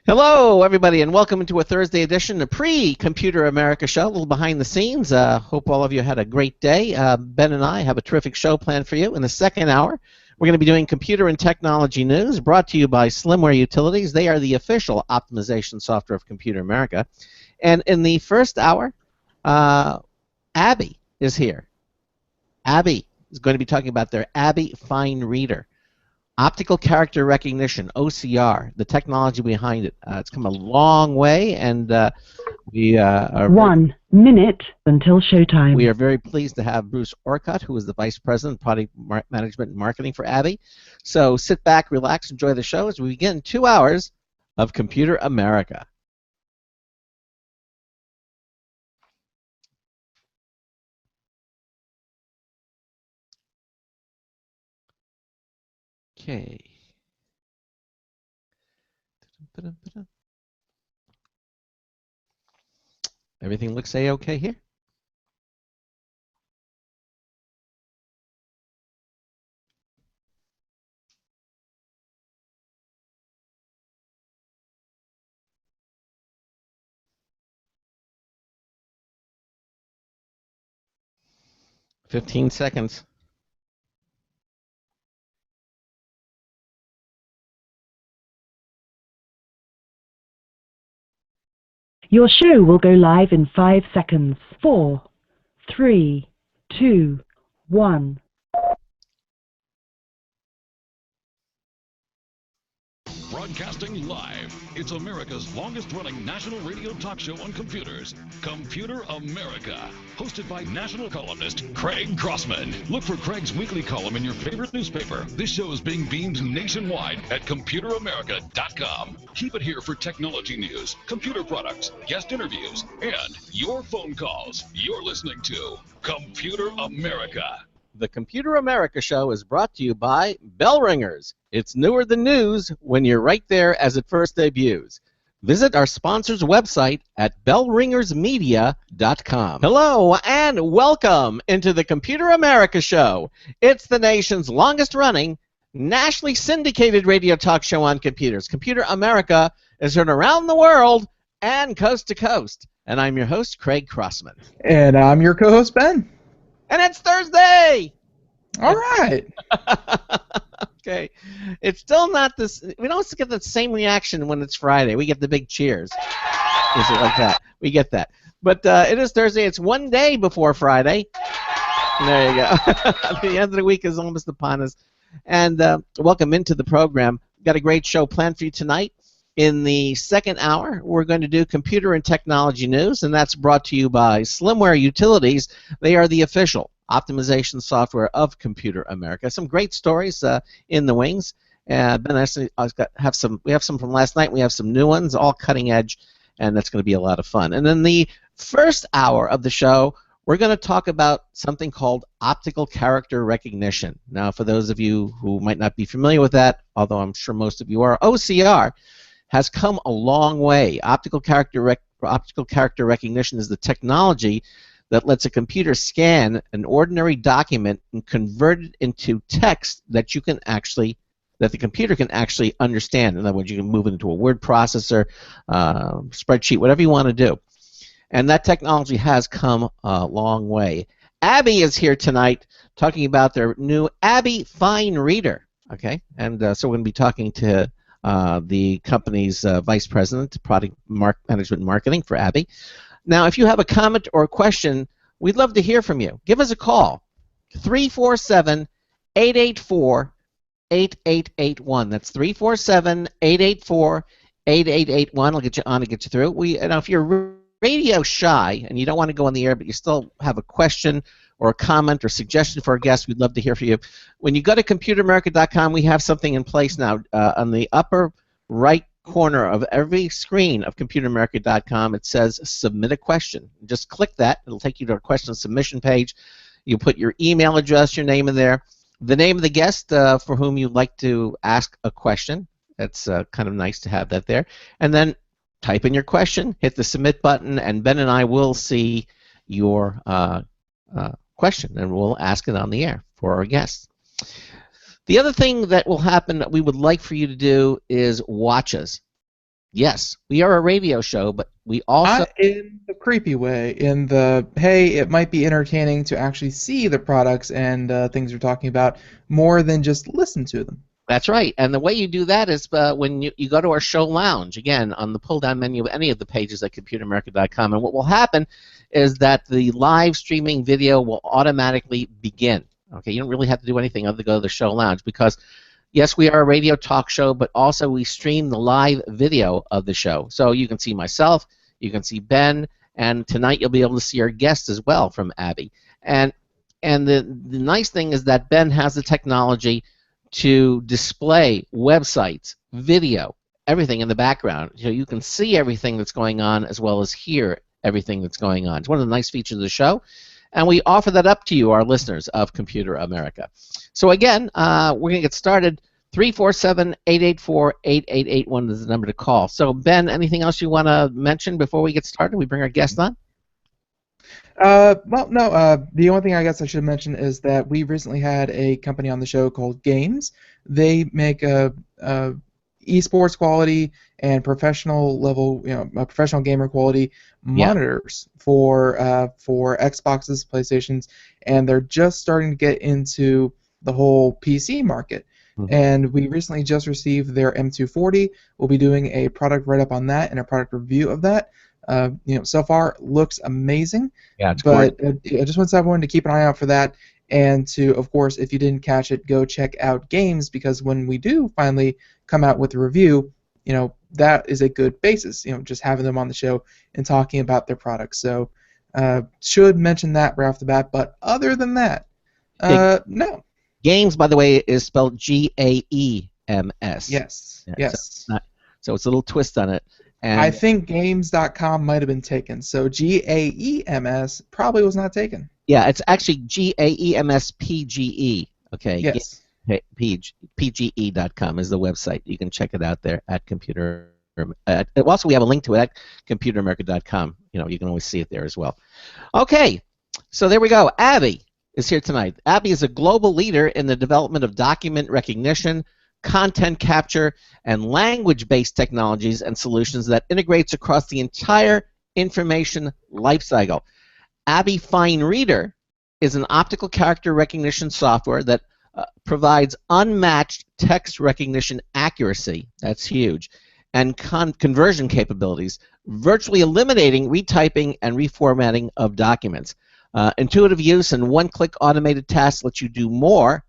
Hello, everybody, and welcome to a Thursday edition, a pre-Computer America show, a little behind the scenes. Hope all of you had a great day. Ben and I have a terrific show planned for you. In the second hour, we're going to be doing computer and technology news, brought to you by Slimware Utilities. They are the official optimization software of Computer America. And in the first hour, Abby is here. Abby is going to be talking about their Abbyy Fine Reader. Optical character recognition, OCR, the technology behind it. It's come a long way, and we are 1 minute until showtime. We are very pleased to have Bruce Orcutt, who is the Vice President, Product Management and Marketing for Abbyy. So sit back, relax, enjoy the show as we begin 2 hours of Computer America. Okay. Everything looks A-okay here? Fifteen seconds. Your show will go live in 5 seconds. 4, 3, 2, 1. Broadcasting live, it's America's longest-running national radio talk show on computers, Computer America, hosted by national columnist Craig Crossman. Look for Craig's weekly column in your favorite newspaper. This show is being beamed nationwide at ComputerAmerica.com. Keep it here for technology news, computer products, guest interviews, and your phone calls. You're listening to Computer America. The Computer America show is brought to you by Bell Ringers. It's newer than news when you're right there as it first debuts. Visit our sponsor's website at bellringersmedia.com. Hello and welcome into the Computer America show. It's the nation's longest running, nationally syndicated radio talk show on computers. Computer America is heard around the world and coast to coast. And I'm your host, Craig Crossman. And I'm your co-host, Ben. And it's Thursday! All right. Okay. It's still not this. We don't get the same reaction when it's Friday. We get the big cheers. Is it like that? We get that. But it is Thursday. It's one day before Friday. There you go. The end of the week is almost upon us. And welcome into the program. We've got a great show planned for you tonight. In the second hour, we're going to do computer and technology news, and that's brought to you by Slimware Utilities. They are the official optimization software of Computer America. Some great stories in the wings. Ben, we have some from last night. We have some new ones, all cutting edge, and that's going to be a lot of fun. And then the first hour of the show, we're going to talk about something called optical character recognition. Now, for those of you who might not be familiar with that, although I'm sure most of you are, OCR has come a long way. Optical character recognition is the technology that lets a computer scan an ordinary document and convert it into text that the computer can actually understand. In other words, you can move it into a word processor, spreadsheet, whatever you want to do. And that technology has come a long way. Abbyy is here tonight talking about their new Abbyy Fine Reader. Okay, and so we're going to be talking to the company's Vice President, Product Management and Marketing for Abbyy. Now, if you have a comment or a question, we'd love to hear from you. Give us a call, 347-884-8881. That's 347-884-8881. I'll get you on and get you through. If you're radio shy and you don't want to go on the air, but you still have a question or a comment or suggestion for a guest, we'd love to hear from you. When you go to ComputerAmerica.com, we have something in place now. On the upper right corner of every screen of ComputerAmerica.com, it says Submit a Question. Just click that. It'll take you to a question submission page. You put your email address, your name in there, the name of the guest for whom you'd like to ask a question. That's kind of nice to have that there. And then type in your question, hit the Submit button, and Ben and I will see your question, and we'll ask it on the air for our guests. The other thing that will happen that we would like for you to do is watch us. Yes, we are a radio show, but we also... Not in the creepy way, in the, hey, it might be entertaining to actually see the products and things we're talking about more than just listen to them. That's right, and the way you do that is when you go to our show lounge, again, on the pull-down menu of any of the pages at computeramerica.com, and what will happen is that the live streaming video will automatically begin. Okay, you don't really have to do anything other than go to the show lounge, because yes, we are a radio talk show, but also we stream the live video of the show. So you can see myself, you can see Ben, and tonight you'll be able to see our guest as well from Abbyy. And the nice thing is that Ben has the technology to display websites, video, everything in the background. So you can see everything that's going on as well as hear everything that's going on. It's one of the nice features of the show. And we offer that up to you, our listeners of Computer America. So again, we're going to get started. 347-884-8881 is the number to call. So Ben, anything else you want to mention before we get started? We bring our guest on? Well, no. The only thing I guess I should mention is that we recently had a company on the show called Games. They make esports quality and professional level, professional gamer quality monitors for Xboxes, PlayStations, and they're just starting to get into the whole PC market. Mm-hmm. And we recently just received their M240. We'll be doing a product write-up on that and a product review of that. So far looks amazing. Yeah, it's but great. I just want everyone to keep an eye out for that, and to, of course, if you didn't catch it, go check out Games, because when we do finally come out with a review, that is a good basis. Just having them on the show and talking about their products. So should mention that right off the bat. But other than that, no. Games, by the way, is spelled Gaems. Yes. Yeah, yes. So it's a little twist on it. And I think games.com might have been taken. So Gaems probably was not taken. Yeah, it's actually GAEMSPGE. Okay. Yes. PGE.com is the website. You can check it out there at Computer. Also, we have a link to it at computeramerica.com. You can always see it there as well. Okay, so there we go. Abbyy is here tonight. Abbyy is a global leader in the development of document recognition, content capture, and language-based technologies and solutions that integrates across the entire information lifecycle. Abbyy Fine Reader is an optical character recognition software that provides unmatched text recognition accuracy, that's huge, and conversion capabilities, virtually eliminating retyping and reformatting of documents. Intuitive use and one-click automated tasks let you do more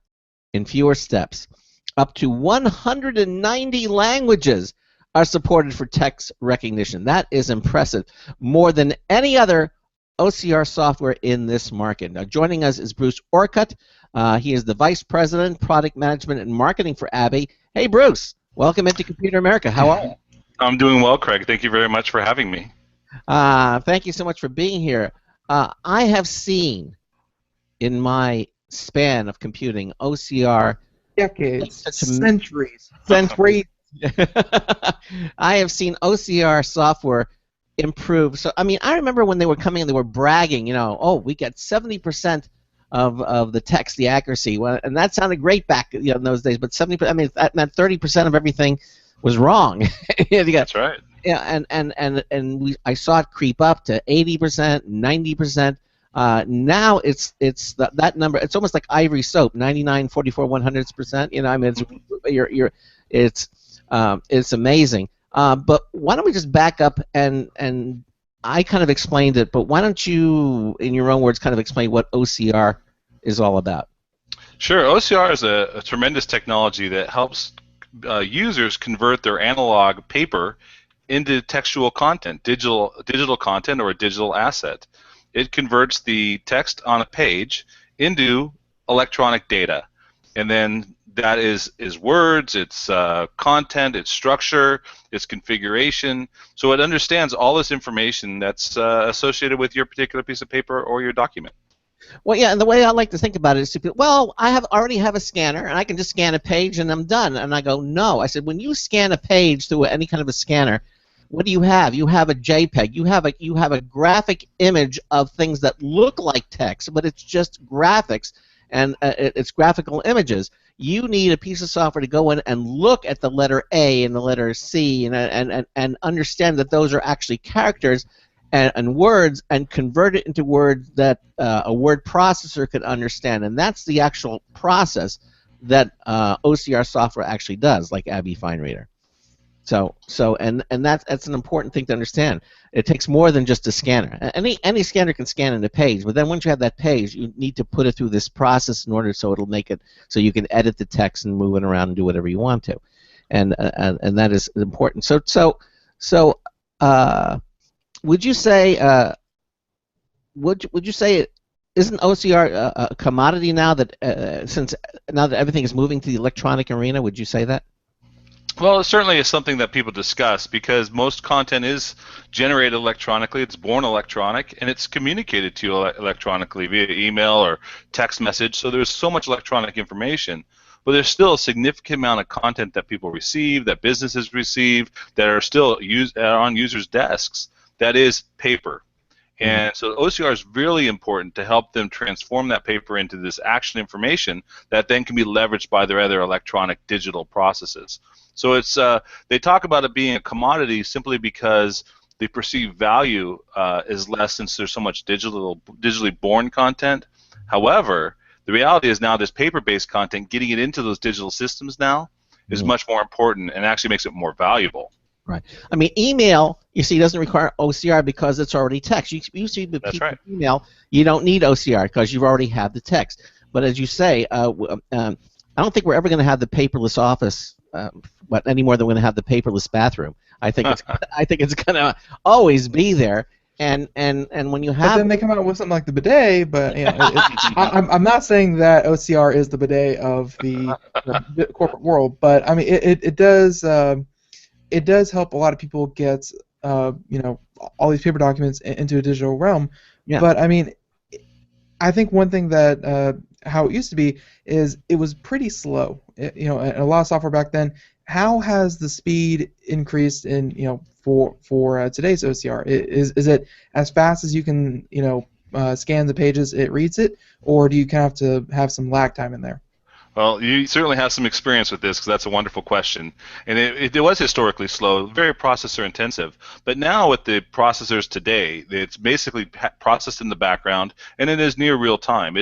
in fewer steps. Up to 190 languages are supported for text recognition. That is impressive. More than any other OCR software in this market. Now, joining us is Bruce Orcutt. He is the Vice President, Product Management and Marketing for Abbyy. Hey, Bruce. Welcome into Computer America. How are you? I'm doing well, Craig. Thank you very much for having me. Thank you so much for being here. I have seen, in my span of computing, OCR... decades, centuries. I have seen OCR software improve. So, I mean, I remember when they were coming and they were bragging, we get 70% of the text, the accuracy. Well, and that sounded great back in those days, but 70%, I mean, that meant 30% of everything was wrong. That's right. Yeah, I saw it creep up to 80%, 90%. Now it's that number. It's almost like ivory soap, 99, 44, 100%. I mean, it's amazing. But why don't we just back up and I kind of explained it, but why don't you, in your own words, kind of explain what OCR is all about? Sure. OCR is a tremendous technology that helps users convert their analog paper into textual content, digital content, or a digital asset. It converts the text on a page into electronic data, and then that is words, it's content, it's structure, it's configuration. So it understands all this information that's associated with your particular piece of paper or your document. Well, yeah, and the way I like to think about it is, well, I already have a scanner, and I can just scan a page, and I'm done. And I go, no. I said, when you scan a page through any kind of a scanner, what do you have? You have a JPEG. You have a graphic image of things that look like text, but it's just graphics. and it's graphical images. You need a piece of software to go in and look at the letter A and the letter C and understand that those are actually characters and words, and convert it into words that a word processor could understand. And that's the actual process that OCR software actually does, like Abbyy Fine Reader. So that's an important thing to understand. It takes more than just a scanner. Any scanner can scan in a page, but then once you have that page, you need to put it through this process in order so it'll make it so you can edit the text and move it around and do whatever you want to, and that is important. So would you say would you say isn't OCR a commodity now that since now that everything is moving to the electronic arena? Would you say that? Well, it certainly is something that people discuss because most content is generated electronically, it's born electronic, and it's communicated to you electronically via email or text message. So there's so much electronic information, but there's still a significant amount of content that people receive, that businesses receive, that are still on users' desks. That is paper. And so OCR is really important to help them transform that paper into this action information that then can be leveraged by their other electronic digital processes. So it's they talk about it being a commodity simply because the perceived value is less since there's so much digitally born content. However, the reality is now this paper-based content, getting it into those digital systems now is much more important and actually makes it more valuable. Right. I mean, email, you see, doesn't require OCR because it's already text. You see the That's right. email, you don't need OCR because you already have the text. But as you say, I don't think we're ever going to have the paperless office, but any more than we're going to have the paperless bathroom. I think it's going to always be there. And when you have, but then they come out with something like the bidet. But you know, I'm not saying that OCR is the bidet of the corporate world, but I mean it does. It does help a lot of people get, you know, all these paper documents into a digital realm. Yeah. But I mean, I think one thing that how it used to be is it was pretty slow. You know, and a lot of software back then. How has the speed increased in, you know, for today's OCR? Is it as fast as you can, you know, scan the pages it reads it, or do you kind of have to have some lag time in there? Well, you certainly have some experience with this because that's a wonderful question. And it was historically slow, very processor intensive. But now with the processors today, it's basically processed in the background, and it is near real time.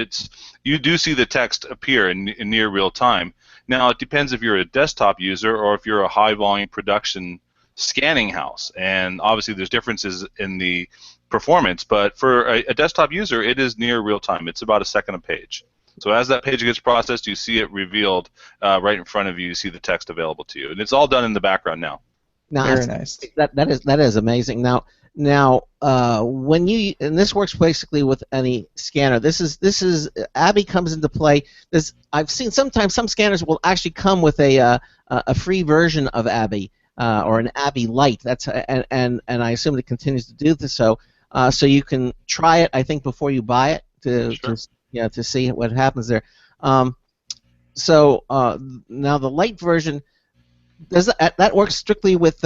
You do see the text appear in near real time. Now, it depends if you're a desktop user or if you're a high volume production scanning house. And obviously there's differences in the performance, but for a desktop user, it is near real time. It's about a second a page. So as that page gets processed, you see it revealed right in front of you. You see the text available to you, and it's all done in the background now. Very nice. That is amazing. Now when you, and this works basically with any scanner. This is Abbyy comes into play. I've seen sometimes some scanners will actually come with a free version of Abbyy or an Abbyy Lite. That's and I assume it continues to do this. So you can try it, I think, before you buy it to see what happens there. So now the Lite version, does that work strictly with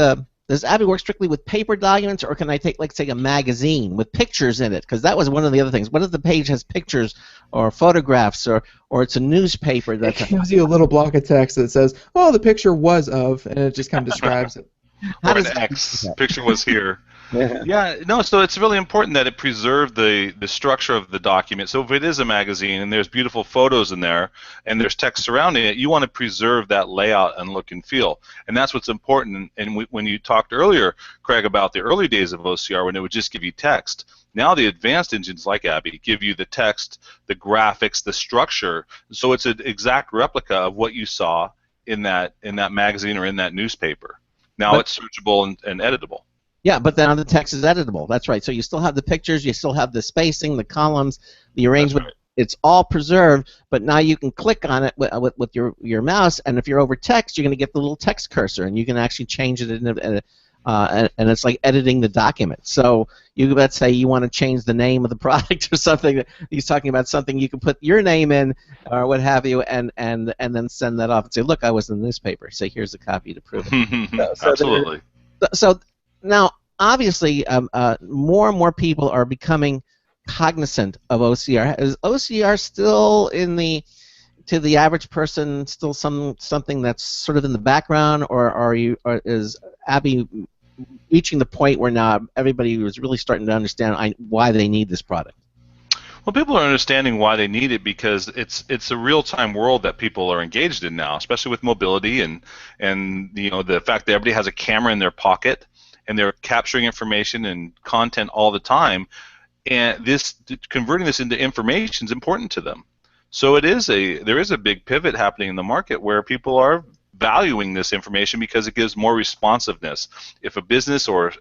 does Abbyy work strictly with paper documents, or can I take, like, say, a magazine with pictures in it? Because that was one of the other things. What if the page has pictures or photographs, or it's a newspaper that gives you a little block of text that says, "Oh, the picture was of," and it just kind of describes it. Or an X. Picture was here. Yeah, no, so it's really important that it preserve the structure of the document. So if it is a magazine and there's beautiful photos in there and there's text surrounding it, you want to preserve that layout and look and feel. And that's what's important. And when you talked earlier, Craig, about the early days of OCR when it would just give you text, now the advanced engines like Abbyy give you the text, the graphics, the structure. So it's an exact replica of what you saw in that magazine or in that newspaper. Now it's searchable and editable. Yeah, but then the text is editable. That's right. So you still have the pictures, you still have the spacing, the columns, the arrangement. Right. It's all preserved, but now you can click on it with your mouse, and if you're over text, you're going to get the little text cursor, and you can actually change it, and it's like editing the document. So let's say you want to change the name of the product or something. He's talking about something, you can put your name in or what have you, and then send that off and say, look, I was in the newspaper. Say, here's a copy to prove it. Absolutely. So now, obviously, more and more people are becoming cognizant of OCR? Is OCR still to the average person still something that's sort of in the background, or is Abby reaching the point where now everybody is really starting to understand why they need this product? Well, people are understanding why they need it because it's a real-time world that people are engaged in now, especially with mobility and the fact that everybody has a camera in their pocket and they're capturing information and content all the time, and converting this into information is important to them. So there is a big pivot happening in the market where people are valuing this information because it gives more responsiveness. If a business or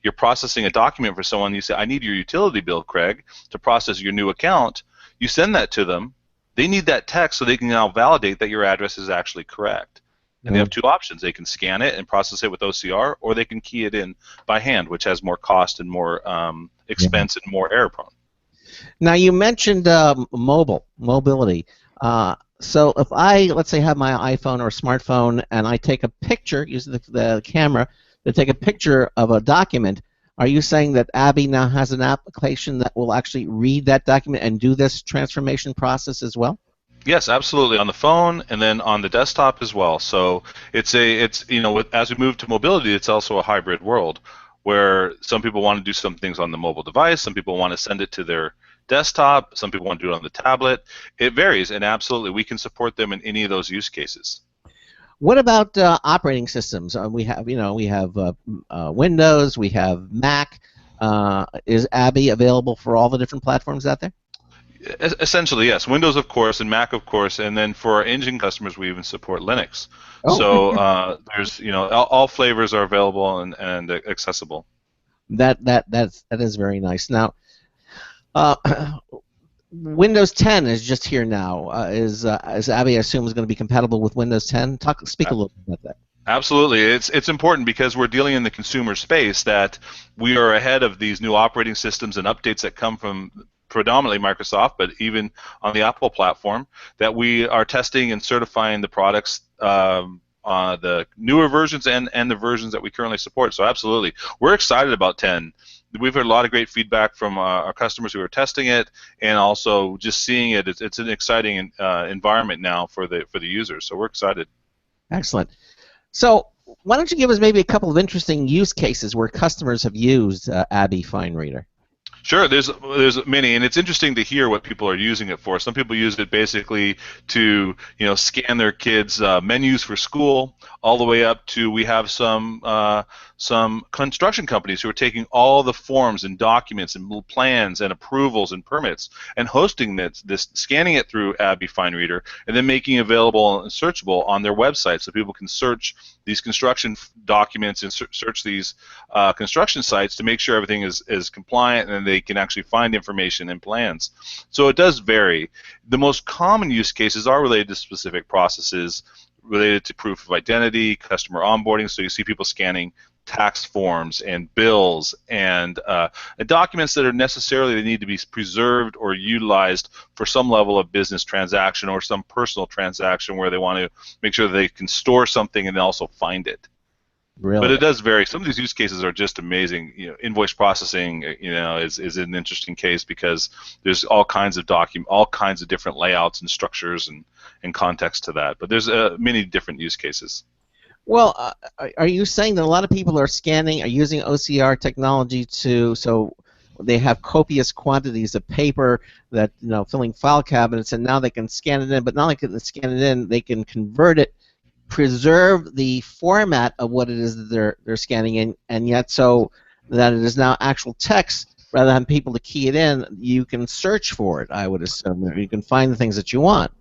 you're processing a document for someone, you say, I need your utility bill, Craig, to process your new account, you send that to them. They need that text so they can now validate that your address is actually correct. And they have two options. They can scan it and process it with OCR, or they can key it in by hand, which has more cost and more expense and more error prone. Now, you mentioned mobility. So if let's say, have my iPhone or smartphone and I take a picture, using the camera to take a picture of a document, are you saying that Abby now has an application that will actually read that document and do this transformation process as well? Yes, absolutely, on the phone and then on the desktop as well. So it's as we move to mobility, it's also a hybrid world where some people want to do some things on the mobile device, some people want to send it to their desktop, some people want to do it on the tablet. It varies, and absolutely we can support them in any of those use cases. What about operating systems? We have Windows, we have Mac. Is Abby available for all the different platforms out there? Essentially, yes. Windows, of course, and Mac, of course, and then for our engine customers, we even support Linux. Oh. So there's all flavors are available and accessible. That is very nice. Now, Windows 10 is just here now. Is Abby, I assume, is going to be compatible with Windows 10? Speak a little bit about that. Absolutely. It's important because we're dealing in the consumer space that we are ahead of these new operating systems and updates that come from predominantly Microsoft, but even on the Apple platform, that we are testing and certifying the products, the newer versions and the versions that we currently support. So absolutely. We're excited about 10. We've heard a lot of great feedback from our customers who are testing it, and also just seeing it. It's an exciting environment now for the users. So we're excited. Excellent. So why don't you give us maybe a couple of interesting use cases where customers have used Abby Fine Reader? Sure, there's many, and it's interesting to hear what people are using it for. Some people use it basically to scan their kids' menus for school, all the way up to we have some construction companies who are taking all the forms and documents and plans and approvals and permits and hosting scanning it through Abby Fine Reader, and then making it available and searchable on their website so people can search these construction documents and search these construction sites to make sure everything is compliant and they can actually find information and plans. So it does vary. The most common use cases are related to specific processes related to proof of identity, customer onboarding, so you see people scanning tax forms and bills and documents that are necessarily they need to be preserved or utilized for some level of business transaction or some personal transaction where they want to make sure that they can store something and also find it. Really? But it does vary. Some of these use cases are just amazing. Invoice processing, is an interesting case because there's all kinds of different layouts and structures and context to that. But there's many different use cases. Well, are you saying that a lot of people are using OCR technology so they have copious quantities of paper that filling file cabinets, and now they can scan it in, but not only can they scan it in, they can convert it, preserve the format of what it is that they're scanning in, and yet so that it is now actual text rather than people to key it in. You can search for it, I would assume. You can find the things that you want.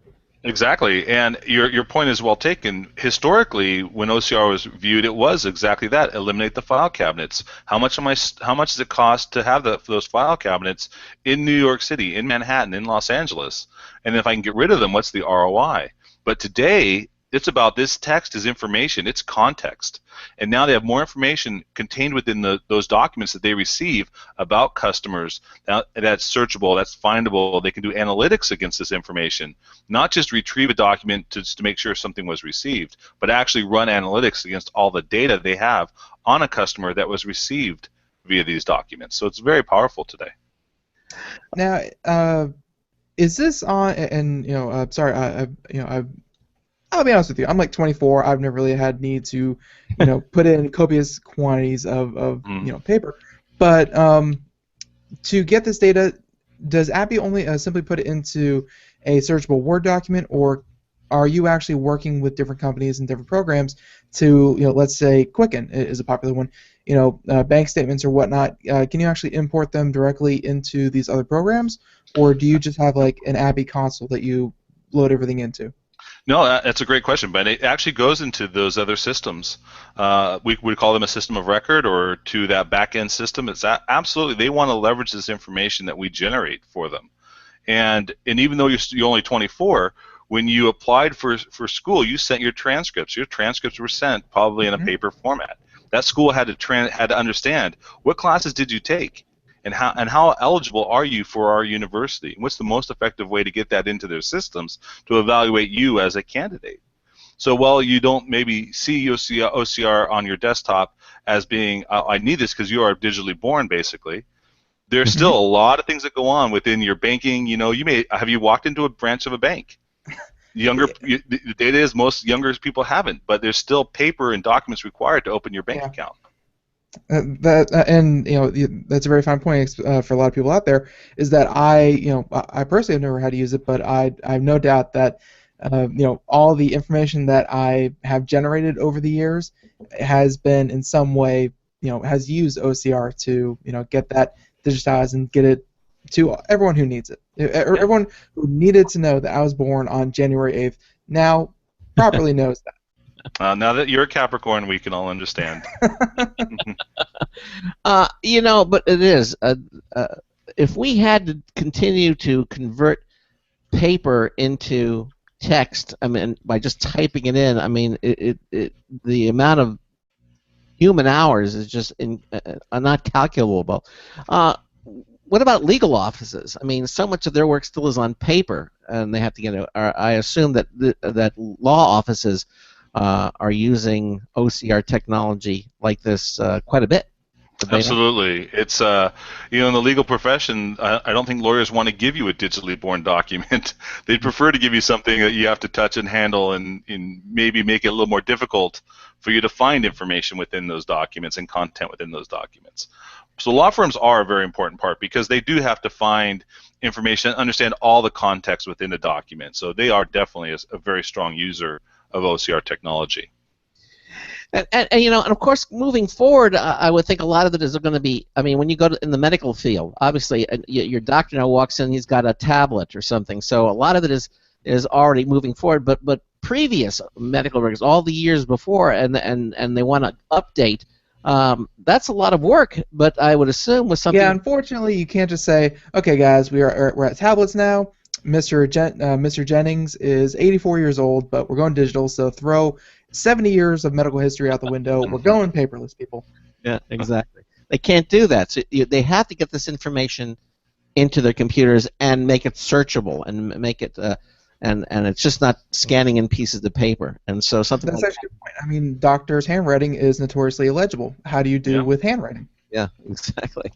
Exactly, and your point is well taken. Historically, when OCR was viewed, it was exactly that: eliminate the file cabinets. How much does it cost to have those file cabinets in New York City, in Manhattan, in Los Angeles? And if I can get rid of them, what's the ROI? But today, it's about this text is information, it's context. And now they have more information contained within those documents that they receive about customers. Now, that's searchable, that's findable. They can do analytics against this information, not just retrieve a document to make sure something was received, but actually run analytics against all the data they have on a customer that was received via these documents. So it's very powerful today. Now, is this on? And sorry, I'll be honest with you. I'm like 24. I've never really had need to, put in copious quantities of Mm. paper. But to get this data, does Abby only simply put it into a searchable Word document, or are you actually working with different companies and different programs to, let's say Quicken is a popular one, bank statements or whatnot? Can you actually import them directly into these other programs, or do you just have like an Abby console that you load everything into? No, that's a great question, but it actually goes into those other systems. We would call them a system of record, or to that back-end system. It's absolutely, they want to leverage this information that we generate for them. And even though you're only 24, when you applied for school, you sent your transcripts. Your transcripts were sent probably in a paper format. That school had to understand what classes did you take, and how eligible are you for our university, and what's the most effective way to get that into their systems to evaluate you as a candidate. So while you don't maybe see OCR on your desktop as being, I need this because you are digitally born, basically, there's still a lot of things that go on within your banking. Have you walked into a branch of a bank? The data is most younger people haven't, but there's still paper and documents required to open your bank account. That's a very fine point for a lot of people out there. Is that I personally have never had to use it, but I have no doubt that all the information that I have generated over the years has been in some way has used OCR to get that digitized and get it to everyone who needs it. Everyone who needed to know that I was born on January 8th now properly knows that. Now that you're a Capricorn, we can all understand. But it is. If we had to continue to convert paper into text, I mean, by just typing it in, I mean, the amount of human hours is just not calculable. What about legal offices? I mean, so much of their work still is on paper, and they have to I assume that that law offices are using OCR technology like this quite a bit. Absolutely. It's in the legal profession, I don't think lawyers want to give you a digitally born document. They'd prefer to give you something that you have to touch and handle, and maybe make it a little more difficult for you to find information within those documents and content within those documents. So law firms are a very important part, because they do have to find information and understand all the context within the document. So they are definitely a very strong user of OCR technology. And of course, moving forward, I would think a lot of it is going to be. I mean, when you go in the medical field, obviously, your doctor now walks in, he's got a tablet or something. So a lot of it is already moving forward. But previous medical records, all the years before, and they want to update. That's a lot of work. But I would assume with something. Yeah, unfortunately, you can't just say, "Okay, guys, we're at tablets now. Mr. Jennings is 84 years old, but we're going digital, so throw 70 years of medical history out the window. We're going paperless, people." Yeah, exactly. They can't do that. So they have to get this information into their computers and make it searchable and make it, and it's just not scanning in pieces of paper. And so something. That's actually a good point. I mean, doctors' handwriting is notoriously illegible. How do you do with handwriting? Yeah, exactly.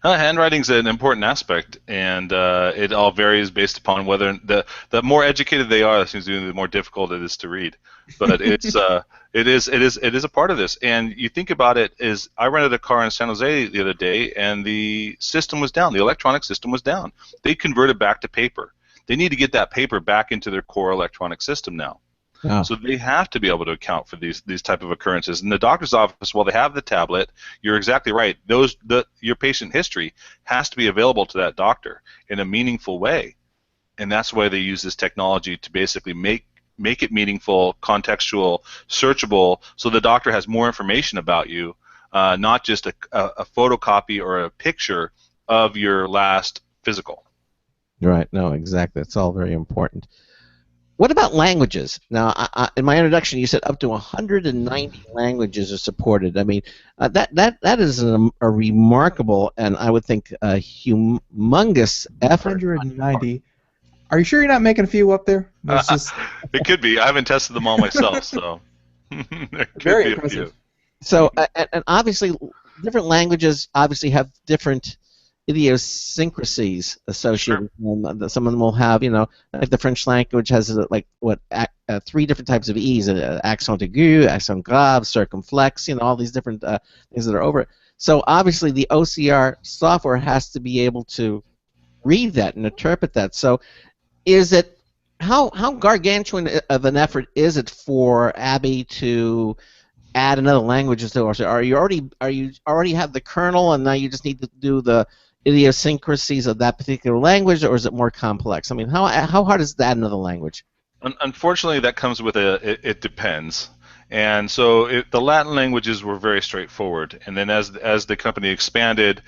Handwriting's an important aspect, and it all varies based upon whether the more educated they are, the more difficult it is to read. But it is a part of this. And you think about it, is I rented a car in San Jose the other day, and the system was down. The electronic system was down. They converted back to paper. They need to get that paper back into their core electronic system now. Oh. So they have to be able to account for these type of occurrences. In the doctor's office, while they have the tablet, you're exactly right. Your patient history has to be available to that doctor in a meaningful way, and that's why they use this technology to basically make it meaningful, contextual, searchable, so the doctor has more information about you, not just a photocopy or a picture of your last physical. Right. No, exactly. It's all very important. What about languages? Now, in my introduction, you said up to 190 languages are supported. I mean, that is a remarkable, and I would think a humongous effort. 190. Are you sure you're not making a few up there? It could be. I haven't tested them all myself, so there could very be impressive. A few. So, and obviously, different languages obviously have different idiosyncrasies associated with them. Some of them will have, like the French language has like three different types of E's: accent aigu, accent grave, circumflex. All these different things that are over it. So obviously, the OCR software has to be able to read that and interpret that. So, is it how gargantuan of an effort is it for Abbyy to add another language to it? Are you already have the kernel and now you just need to do the idiosyncrasies of that particular language, or is it more complex? I mean, how hard is that another language? Unfortunately, that comes with it depends. And so the Latin languages were very straightforward. And then as the company expanded,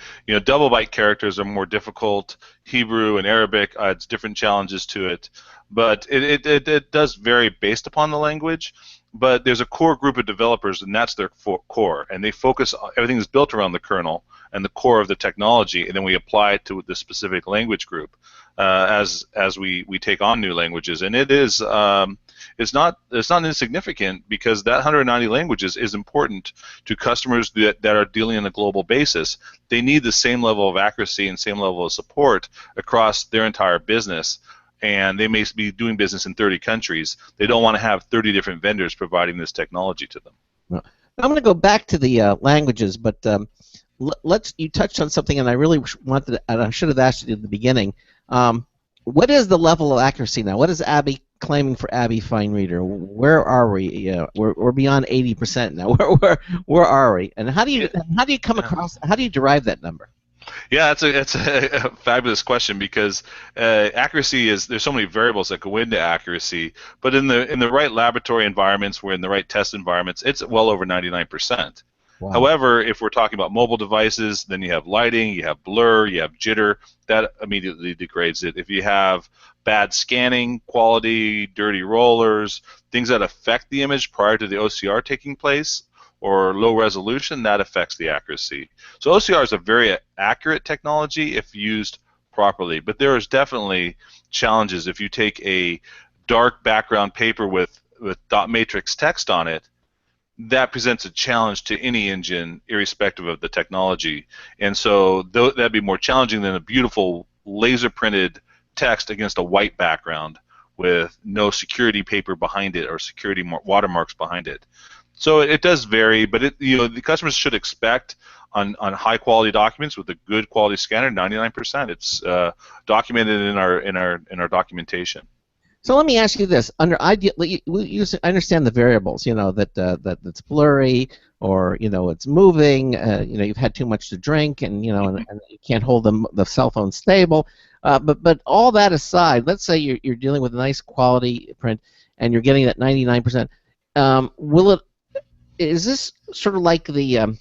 double byte characters are more difficult. Hebrew and Arabic adds different challenges to it. But it does vary based upon the language. But there's a core group of developers, and that's their core. And they focus, everything is built around the kernel and the core of the technology, and then we apply it to the specific language group as we take on new languages. And it's not insignificant, because that 190 languages is important to customers that are dealing on a global basis. They need the same level of accuracy and same level of support across their entire business. And they may be doing business in 30 countries. They don't want to have 30 different vendors providing this technology to them. Well, I'm going to go back to the languages, but you touched on something, and I really wanted, and I should have asked you at the beginning. What is the level of accuracy now? What is Abbyy claiming for Abbyy Fine Reader? Where are we? We're beyond 80% now. Where are we? And how do you come across? How do you derive that number? Yeah, that's a fabulous question, because accuracy there's so many variables that go into accuracy, but in the right laboratory environments, in the right test environments, it's well over 99%. Wow. However, if we're talking about mobile devices, then you have lighting, you have blur, you have jitter, that immediately degrades it. If you have bad scanning quality, dirty rollers, things that affect the image prior to the OCR taking place, or low resolution, that affects the accuracy. So OCR is a very accurate technology if used properly, but there is definitely challenges. If you take a dark background paper with dot matrix text on it, that presents a challenge to any engine, irrespective of the technology. And so that'd be more challenging than a beautiful laser printed text against a white background with no security paper behind it or security watermarks behind it. So it does vary, but the customers should expect on high quality documents with a good quality scanner, 99%. It's documented in our documentation. So let me ask you this: I understand the variables, that it's blurry, or it's moving. You've had too much to drink, and and you can't hold the cell phone stable. But all that aside, let's say you're dealing with a nice quality print, and you're getting that 99%. Is this sort of like the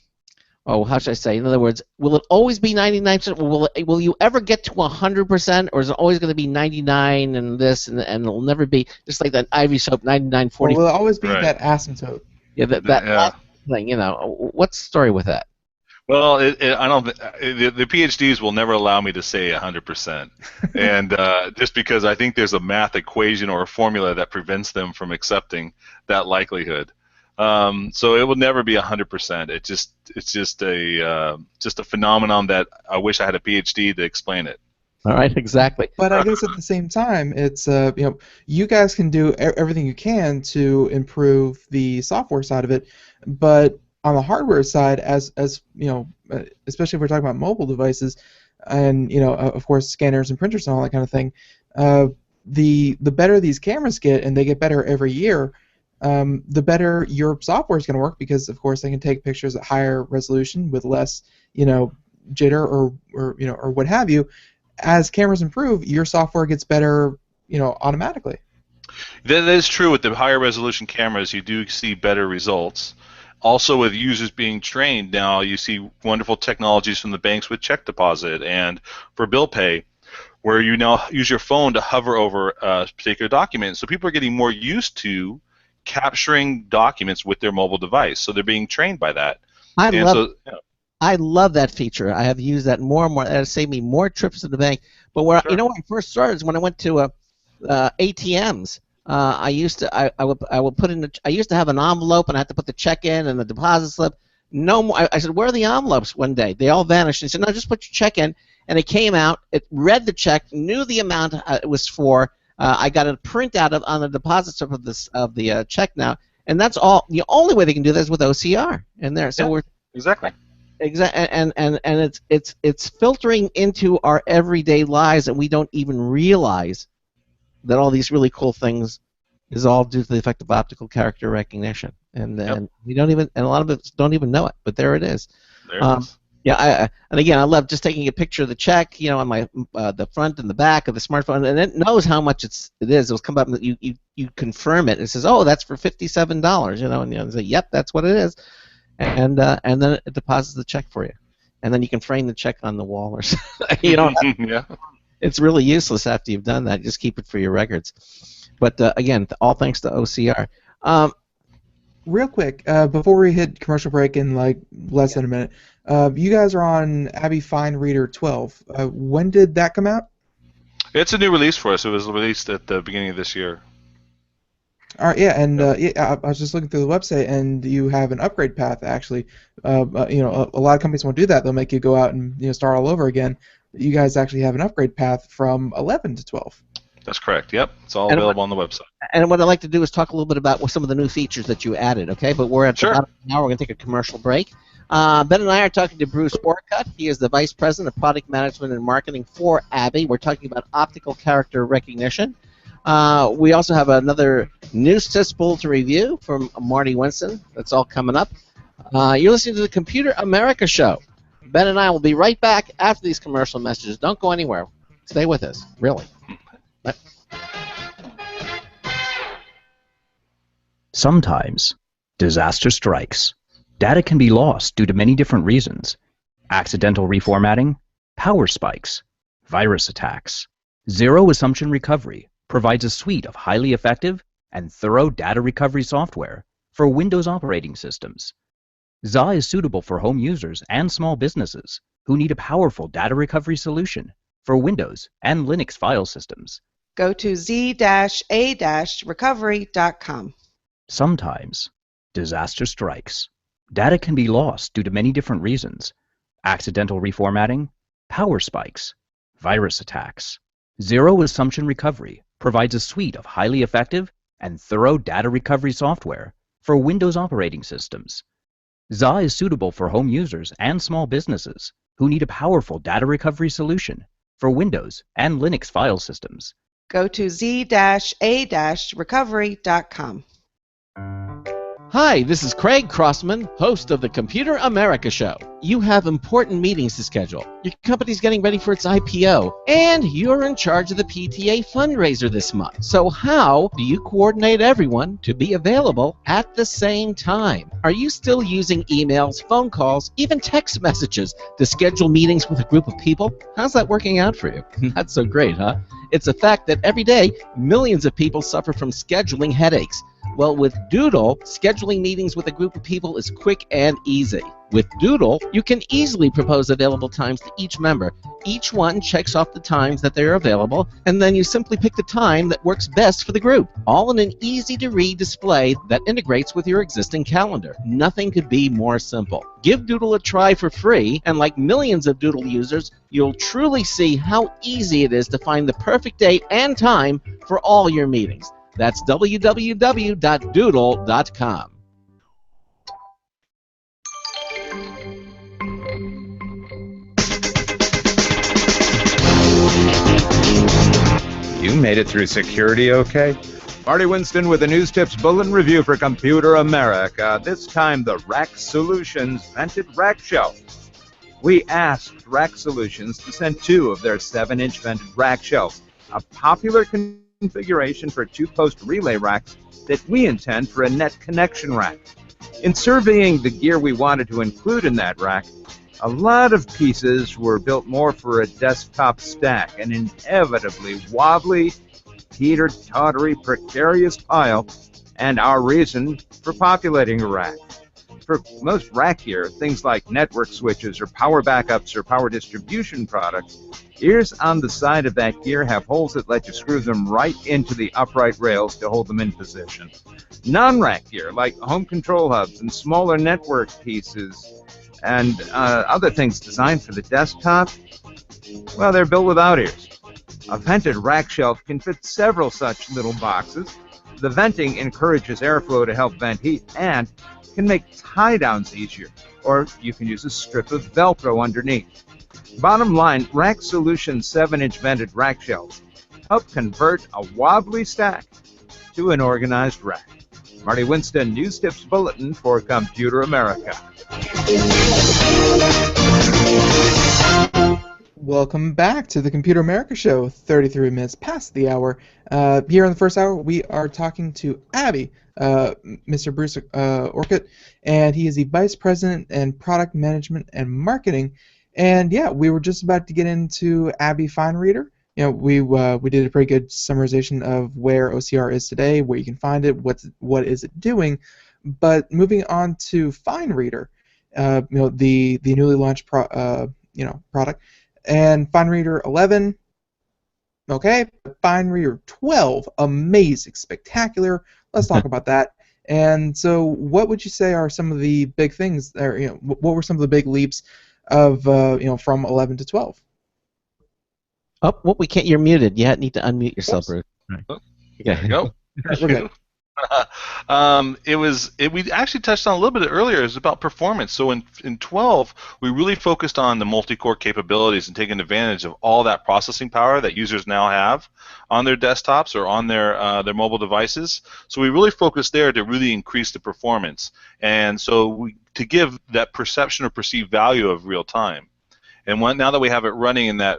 how should I say? In other words, will it always be 99%? Will you ever get to 100%, or is it always going to be 99 and this, and it'll never be just like that Ivy soap 99 40? Or will it always be that asymptote? Yeah, that thing. What's the story with that? Well, I don't. The PhDs will never allow me to say 100%, and just because I think there's a math equation or a formula that prevents them from accepting that likelihood. So it will never be 100%. It's just a phenomenon that I wish I had a PhD to explain it. All right, exactly. But I guess at the same time, it's you guys can do everything you can to improve the software side of it, but on the hardware side, as especially if we're talking about mobile devices, and of course scanners and printers and all that kind of thing, the better these cameras get, and they get better every year. The better your software is going to work, because of course they can take pictures at higher resolution with less jitter or what have you. As cameras improve, your software gets better automatically. That is true. With the higher resolution cameras, you do see better results. Also, with users being trained, now you see wonderful technologies from the banks with check deposit and for bill pay, where you now use your phone to hover over a particular document. So people are getting more used to capturing documents with their mobile device, so they're being trained by that. I love that feature. I have used that more and more. That has saved me more trips to the bank. But where Sure. when I first started is when I went to ATMs. I used to I used to have an envelope, and I had to put the check in and the deposit slip. No more. I said, where are the envelopes? One day they all vanished. And said, no, just put your check in. and it came out. It read the check, knew the amount it was for. I got a printout on the deposit slip of the check now, and that's all. The only way they can do that is with OCR in there. So we're exactly. And it's filtering into our everyday lives, and we don't even realize that all these really cool things is all due to the effect of optical character recognition, and we don't even, and a lot of us don't even know it, but there it is. There it is. Yeah, and again, I love just taking a picture of the check, on my the front and the back of the smartphone, and it knows how much it is. It'll come up, and you confirm it, and it says, oh, that's for $57, and you say, yep, that's what it is. And then it deposits the check for you, and then you can frame the check on the wall or something. Yeah. It's really useless after you've done that. Just keep it for your records. But again, all thanks to OCR. Real quick, before we hit commercial break in like less than a minute, you guys are on Abbyy Fine Reader 12. When did that come out? It's a new release for us. It was released at the beginning of this year. All right, yeah, and I was just looking through the website, and you have an upgrade path. Actually, a lot of companies won't do that. They'll make you go out and start all over again. You guys actually have an upgrade path from 11 to 12. That's correct. Yep, it's all available on the website. And what I'd like to do is talk a little bit about some of the new features that you added. Okay, but we're at about an hour. We're going to take a commercial break. Ben and I are talking to Bruce Orcutt. He is the Vice President of Product Management and Marketing for Abbyy. We're talking about optical character recognition. We also have another news test poll to review from Marty Winston. That's all coming up. You're listening to the Computer America Show. Ben and I will be right back after these commercial messages. Don't go anywhere. Stay with us, really. Sometimes, disaster strikes. Data can be lost due to many different reasons. Accidental reformatting, power spikes, virus attacks. Zero Assumption Recovery provides a suite of highly effective and thorough data recovery software for Windows operating systems. ZA is suitable for home users and small businesses who need a powerful data recovery solution for Windows and Linux file systems. Go to z-a-recovery.com. Sometimes, disaster strikes. Data can be lost due to many different reasons. Accidental reformatting, power spikes, virus attacks. Zero Assumption Recovery provides a suite of highly effective and thorough data recovery software for Windows operating systems. ZA is suitable for home users and small businesses who need a powerful data recovery solution for Windows and Linux file systems. Go to z-a-recovery.com. Hi, this is Craig Crossman, host of the Computer America Show. You have important meetings to schedule. Your company's getting ready for its IPO, and you're in charge of the PTA fundraiser this month. So how do you coordinate everyone to be available at the same time? Are you still using emails, phone calls, even text messages to schedule meetings with a group of people? How's that working out for you? Not so great, huh? It's a fact that every day, millions of people suffer from scheduling headaches. Well, with Doodle, scheduling meetings with a group of people is quick and easy. With Doodle, you can easily propose available times to each member. Each one checks off the times that they are available, and then you simply pick the time that works best for the group, all in an easy-to-read display that integrates with your existing calendar. Nothing could be more simple. Give Doodle a try for free, and like millions of Doodle users, you'll truly see how easy it is to find the perfect date and time for all your meetings. That's www.doodle.com. You made it through security okay? Marty Winston with the News Tips Bulletin Review for Computer America. This time the Rack Solutions Vented Rack Shelf. We asked Rack Solutions to send 2 of their 7-inch vented rack shelves, a popular configuration for 2-post relay racks that we intend for a net connection rack. In surveying the gear we wanted to include in that rack, a lot of pieces were built more for a desktop stack, an inevitably wobbly, teeter-tottery, precarious pile, and our reason for populating a rack. For most rack gear, things like network switches or power backups or power distribution products, ears on the side of that gear have holes that let you screw them right into the upright rails to hold them in position. Non-rack gear, like home control hubs and smaller network pieces and other things designed for the desktop, Well, they're built without ears. A vented rack shelf can fit several such little boxes. The venting encourages airflow to help vent heat and can make tie-downs easier, or you can use a strip of Velcro underneath. Bottom line, Rack Solutions 7-inch vented rack shelves help convert a wobbly stack to an organized rack. Marty Winston, News Tips Bulletin for Computer America. Welcome back to the Computer America Show, 33 minutes past the hour. Here in the first hour, we are talking to Abby, Mr. Bruce Orcutt, and he is the Vice President and Product Management and Marketing. And yeah, we were just about to get into Abbyy Fine Reader. You know, we did a pretty good summarization of where OCR is today, where you can find it, what is it doing. But moving on to Fine Reader, the newly launched product. And Fine Reader 11, okay. Fine Reader 12, amazing, spectacular. Let's talk about that. And so, what would you say are some of the big things there? You know, what were some of the big leaps of from 11 to 12? Oh, well, we can't. You're muted. You need to unmute yourself, Bruce. Oh, there you go. We're good. We actually touched on a little bit earlier. It's about performance. So in 12, we really focused on the multi-core capabilities and taking advantage of all that processing power that users now have on their desktops or on their mobile devices. So we really focused there to really increase the performance, and so to give that perception or perceived value of real time. And now that we have it running in that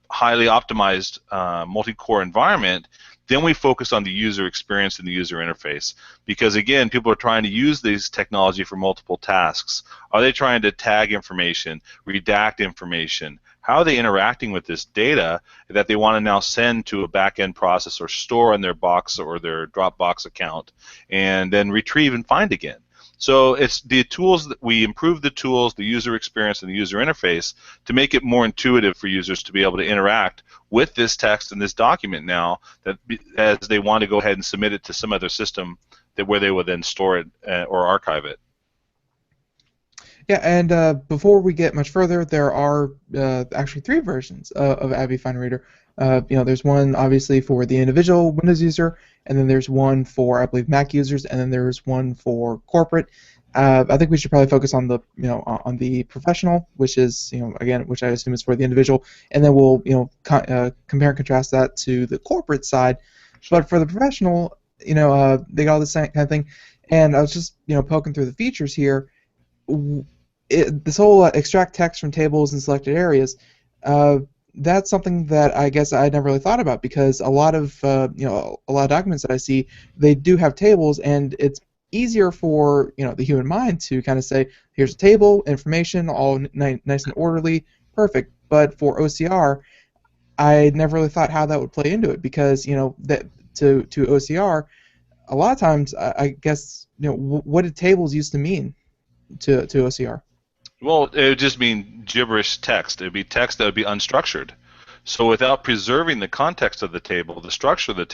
highly optimized multi-core environment, then we focus on the user experience and the user interface, because again, people are trying to use this technology for multiple tasks. Are they trying to tag information, redact information? How are they interacting with this data that they want to now send to a back-end process or store in their box or their Dropbox account and then retrieve and find again? So it's the tools that we improve the tools, the user experience, and the user interface to make it more intuitive for users to be able to interact with this text and this document now, that as they want to go ahead and submit it to some other system where they will then store it or archive it. Yeah, and before we get much further, there are actually 3 versions of Abbyy Fine Reader. There's one obviously for the individual Windows user, and then there's one for, I believe, Mac users, and then there's one for corporate. I think we should probably focus on the professional, which is which I assume is for the individual, and then we'll compare and contrast that to the corporate side. But for the professional, they got all the same kind of thing, and I was just poking through the features here. This whole extract text from tables and selected areas, that's something that I guess I never really thought about, because a lot of documents that I see, they do have tables, and it's easier for the human mind to kind of say, here's a table, information, all nice and orderly, perfect. But for OCR, I never really thought how that would play into it, because that to OCR, a lot of times I guess what did tables used to mean to OCR? Well, it would just mean gibberish text. It would be text that would be unstructured. So without preserving the context of the table, the structure of the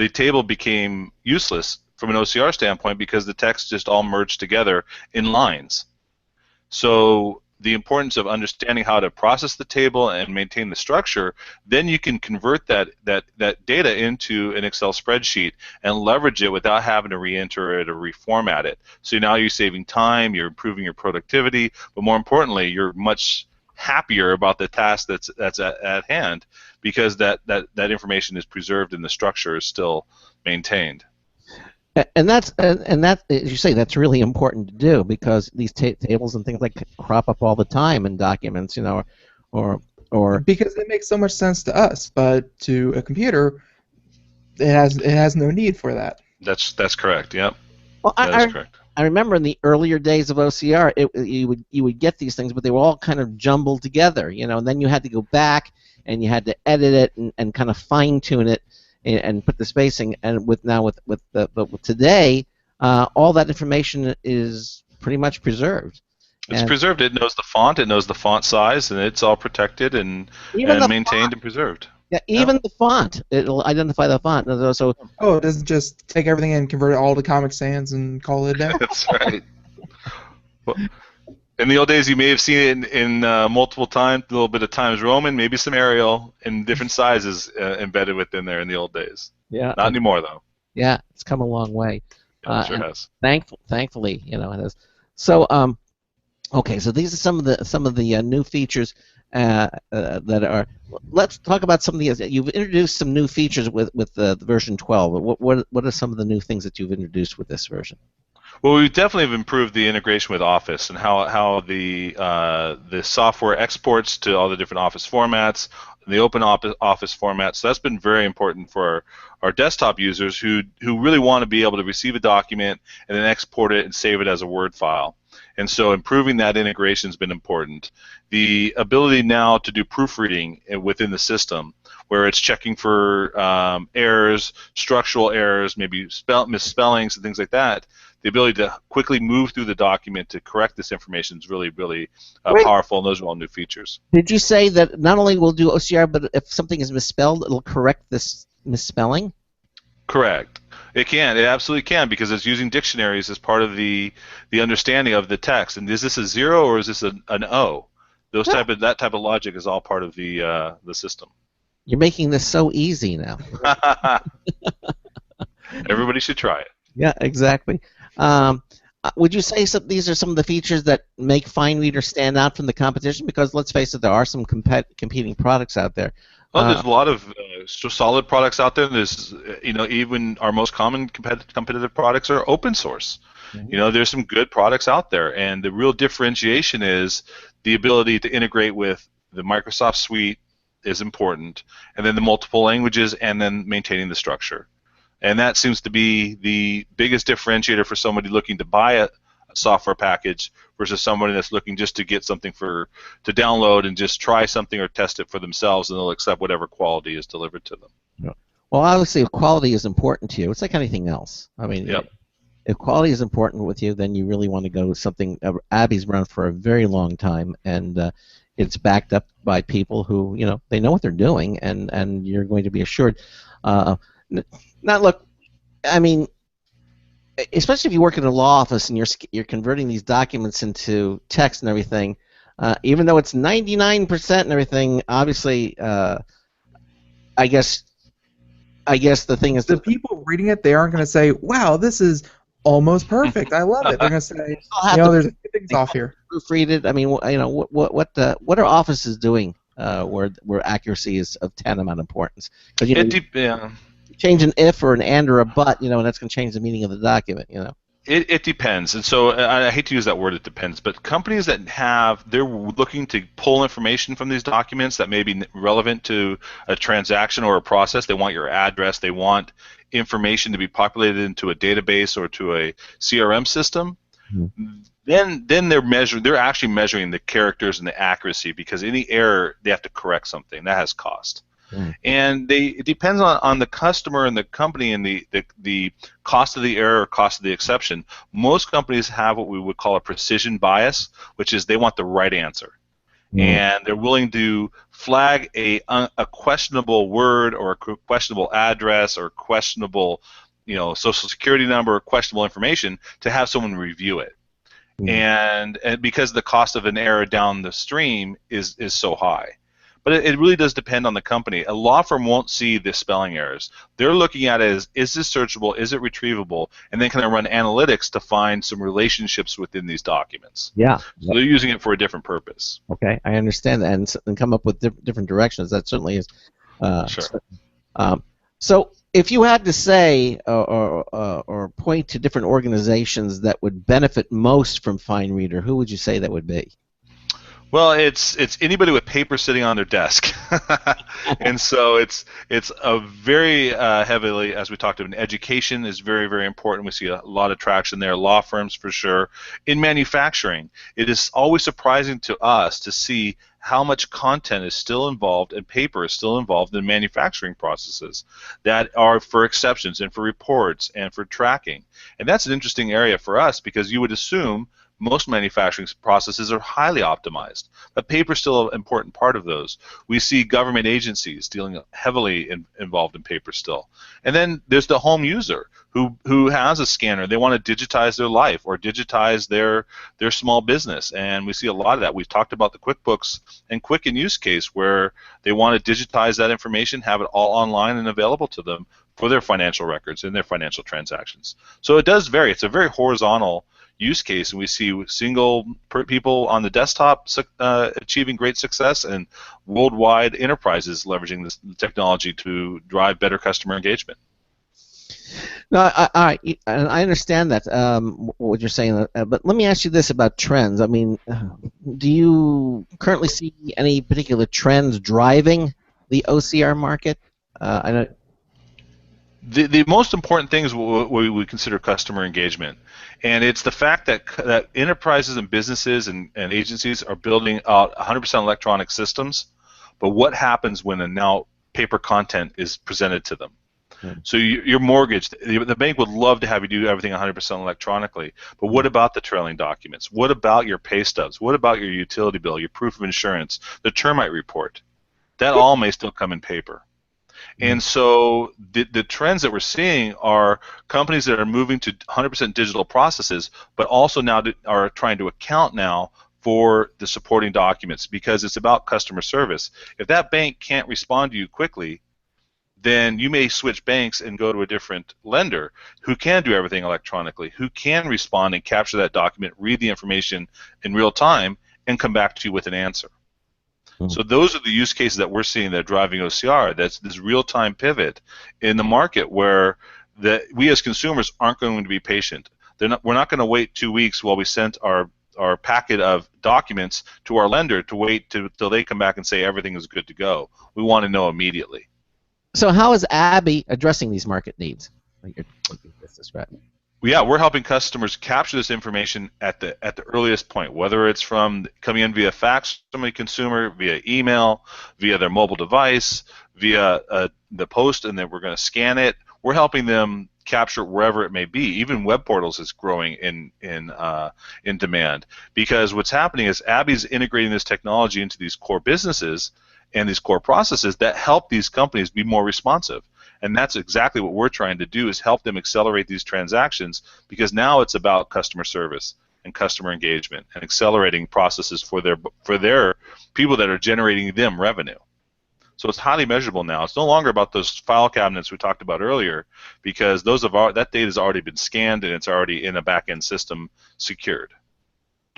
table became useless from an OCR standpoint, because the text just all merged together in lines. So the importance of understanding how to process the table and maintain the structure, then you can convert that data into an Excel spreadsheet and leverage it without having to re-enter it or reformat it. So now you're saving time, you're improving your productivity, but more importantly, you're much happier about the task that's at hand, because that information is preserved and the structure is still maintained. And that, as you say, that's really important to do, because these tables and things like crop up all the time in documents, or because it makes so much sense to us, but to a computer, it has no need for that. That's correct. Yep. Well, that is correct. I remember in the earlier days of OCR, you would get these things, but they were all kind of jumbled together, and then you had to go back and you had to edit it and kind of fine tune it and put the spacing. And with today, all that information is pretty much preserved. It's preserved. It knows the font. It knows the font size, and it's all protected and maintained and preserved. Yeah, even the font. It'll identify the font. So it doesn't just take everything and convert it all to Comic Sans and call it a day? That's right. Well, In the old days, you may have seen it in multiple times, a little bit of Times Roman, maybe some Arial, in different sizes embedded within there in the old days. Yeah. Not anymore, though. Yeah, it's come a long way. Yeah, it sure And has. thankfully, it has. So, okay, so these are some of the new features that are. Let's talk about some of the. You've introduced some new features with the version 12. What are some of the new things that you've introduced with this version? Well, we definitely have improved the integration with Office and how the software exports to all the different Office formats, the open Office formats. So that's been very important for our desktop users who really want to be able to receive a document and then export it and save it as a Word file. And so improving that integration has been important. The ability now to do proofreading within the system, where it's checking for errors, structural errors, maybe misspellings and things like that. The ability to quickly move through the document to correct this information is really, really powerful, and those are all new features. Did you say that not only will do OCR, but if something is misspelled, it'll correct this misspelling? Correct. It can. It absolutely can, because it's using dictionaries as part of the understanding of the text. And is this a 0 or is this an O? That type of logic is all part of the system. You're making this so easy now. Everybody should try it. Yeah, exactly. Would you say these are some of the features that make FineReader stand out from the competition? Because let's face it, there are some competing products out there. Well, there's a lot of solid products out there. There's, even our most common competitive products are open source. Mm-hmm. There's some good products out there, and the real differentiation is the ability to integrate with the Microsoft suite is important, and then the multiple languages, and then maintaining the structure. And that seems to be the biggest differentiator for somebody looking to buy a software package versus somebody that's looking just to get something to download and just try something or test it for themselves, and they'll accept whatever quality is delivered to them. Yeah. Well, obviously, if quality is important to you, it's like anything else. I mean, yep. If quality is important with you, then you really want to go with something. Abby's run for a very long time, and it's backed up by people who, they know what they're doing, and you're going to be assured. Now, look, I mean, especially if you work in a law office and you're converting these documents into text and everything, even though it's 99% and everything, obviously, I guess the thing is the people reading it, they aren't going to say, "Wow, this is almost perfect. I love it." They're going to say, "There's a few things off here." Proofread it. I mean, what are offices doing where accuracy is of tantamount importance? Because change an if or an and or a but, and that's going to change the meaning of the document, It depends, and so I hate to use that word, it depends, but companies that they're looking to pull information from these documents that may be relevant to a transaction or a process. They want your address, they want information to be populated into a database or to a CRM system. Mm-hmm. Then they're actually measuring the characters and the accuracy, because any error, they have to correct something. That has cost. And it depends on the customer and the company and the cost of the error or cost of the exception. Most companies have what we would call a precision bias, which is they want the right answer. And they're willing to flag a questionable word or a questionable address or questionable social security number or questionable information to have someone review it. And because the cost of an error down the stream is so high. But it really does depend on the company. A law firm won't see the spelling errors. They're looking at it as, is this searchable, is it retrievable, and then can I run analytics to find some relationships within these documents. Yeah. So they're using it for a different purpose. Okay, I understand that, and come up with different directions. That certainly is. Sure. So if you had to say or point to different organizations that would benefit most from FineReader, who would you say that would be? Well, it's anybody with paper sitting on their desk, and so it's a very heavily, as we talked about, education is very, very important. We see a lot of traction there. Law firms for sure. In manufacturing, it is always surprising to us to see how much content is still involved and paper is still involved in manufacturing processes that are for exceptions and for reports and for tracking. And that's an interesting area for us, because you would assume most manufacturing processes are highly optimized, but paper is still an important part of those. We see government agencies dealing heavily involved in paper still. And then there's the home user who has a scanner. They want to digitize their life or digitize their small business, and we see a lot of that. We've talked about the QuickBooks and Quicken use case where they want to digitize that information, have it all online and available to them for their financial records and their financial transactions. So it does vary. It's a very horizontal use case, and we see single people on the desktop achieving great success, and worldwide enterprises leveraging this technology to drive better customer engagement. No, I understand that what you're saying, but let me ask you this about trends. I mean, do you currently see any particular trends driving the OCR market? I know. The most important thing is what we consider customer engagement, and it's the fact that enterprises and businesses and agencies are building out 100% electronic systems, but what happens when now paper content is presented to them? So your mortgage, the bank would love to have you do everything 100% electronically, but what about the trailing documents? What about your pay stubs? What about your utility bill, your proof of insurance, the termite report? That all may still come in paper. And so the trends that we're seeing are companies that are moving to 100% digital processes, but also now are trying to account now for the supporting documents, because it's about customer service. If that bank can't respond to you quickly, then you may switch banks and go to a different lender who can do everything electronically, who can respond and capture that document, read the information in real time, and come back to you with an answer. So those are the use cases that we're seeing that are driving OCR. That's this real-time pivot in the market where we as consumers aren't going to be patient. We're not going to wait 2 weeks while we send our packet of documents to our lender to wait till they come back and say everything is good to go. We want to know immediately. So how is Abbyy addressing these market needs? Yeah, we're helping customers capture this information at the earliest point, whether it's from coming in via fax from a consumer, via email, via their mobile device, via the post, and then we're going to scan it. We're helping them capture wherever it may be. Even web portals is growing in demand, because what's happening is Abby's integrating this technology into these core businesses and these core processes that help these companies be more responsive. And that's exactly what we're trying to do, is help them accelerate these transactions, because now it's about customer service and customer engagement and accelerating processes for their people that are generating them revenue. So it's highly measurable now. It's no longer about those file cabinets we talked about earlier, because that data has already been scanned and it's already in a back-end system secured.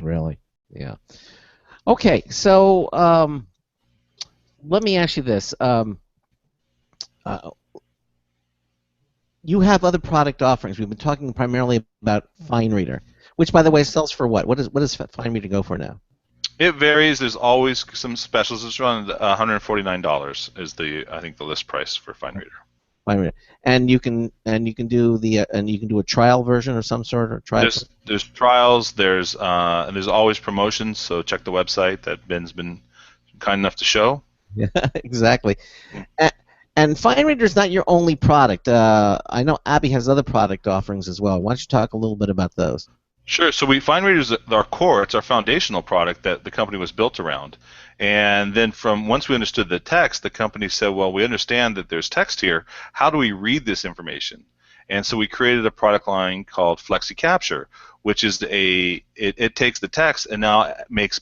Really? Yeah. Okay, so let me ask you this. You have other product offerings. We've been talking primarily about FineReader, which, by the way, sells for what? What does FineReader go for now? It varies. There's always some specials. It's around $149 is I think the list price for FineReader. FineReader, and you can do a trial version of some sort, or trial. There's trials. And there's always promotions. So check the website that Ben's been kind enough to show. Yeah, exactly. And FineReader is not your only product. I know Abbyy has other product offerings as well. Why don't you talk a little bit about those? Sure. So FineReader is our core. It's our foundational product that the company was built around. And then once we understood the text, the company said, well, we understand that there's text here. How do we read this information? And so we created a product line called FlexiCapture, which is it takes the text and now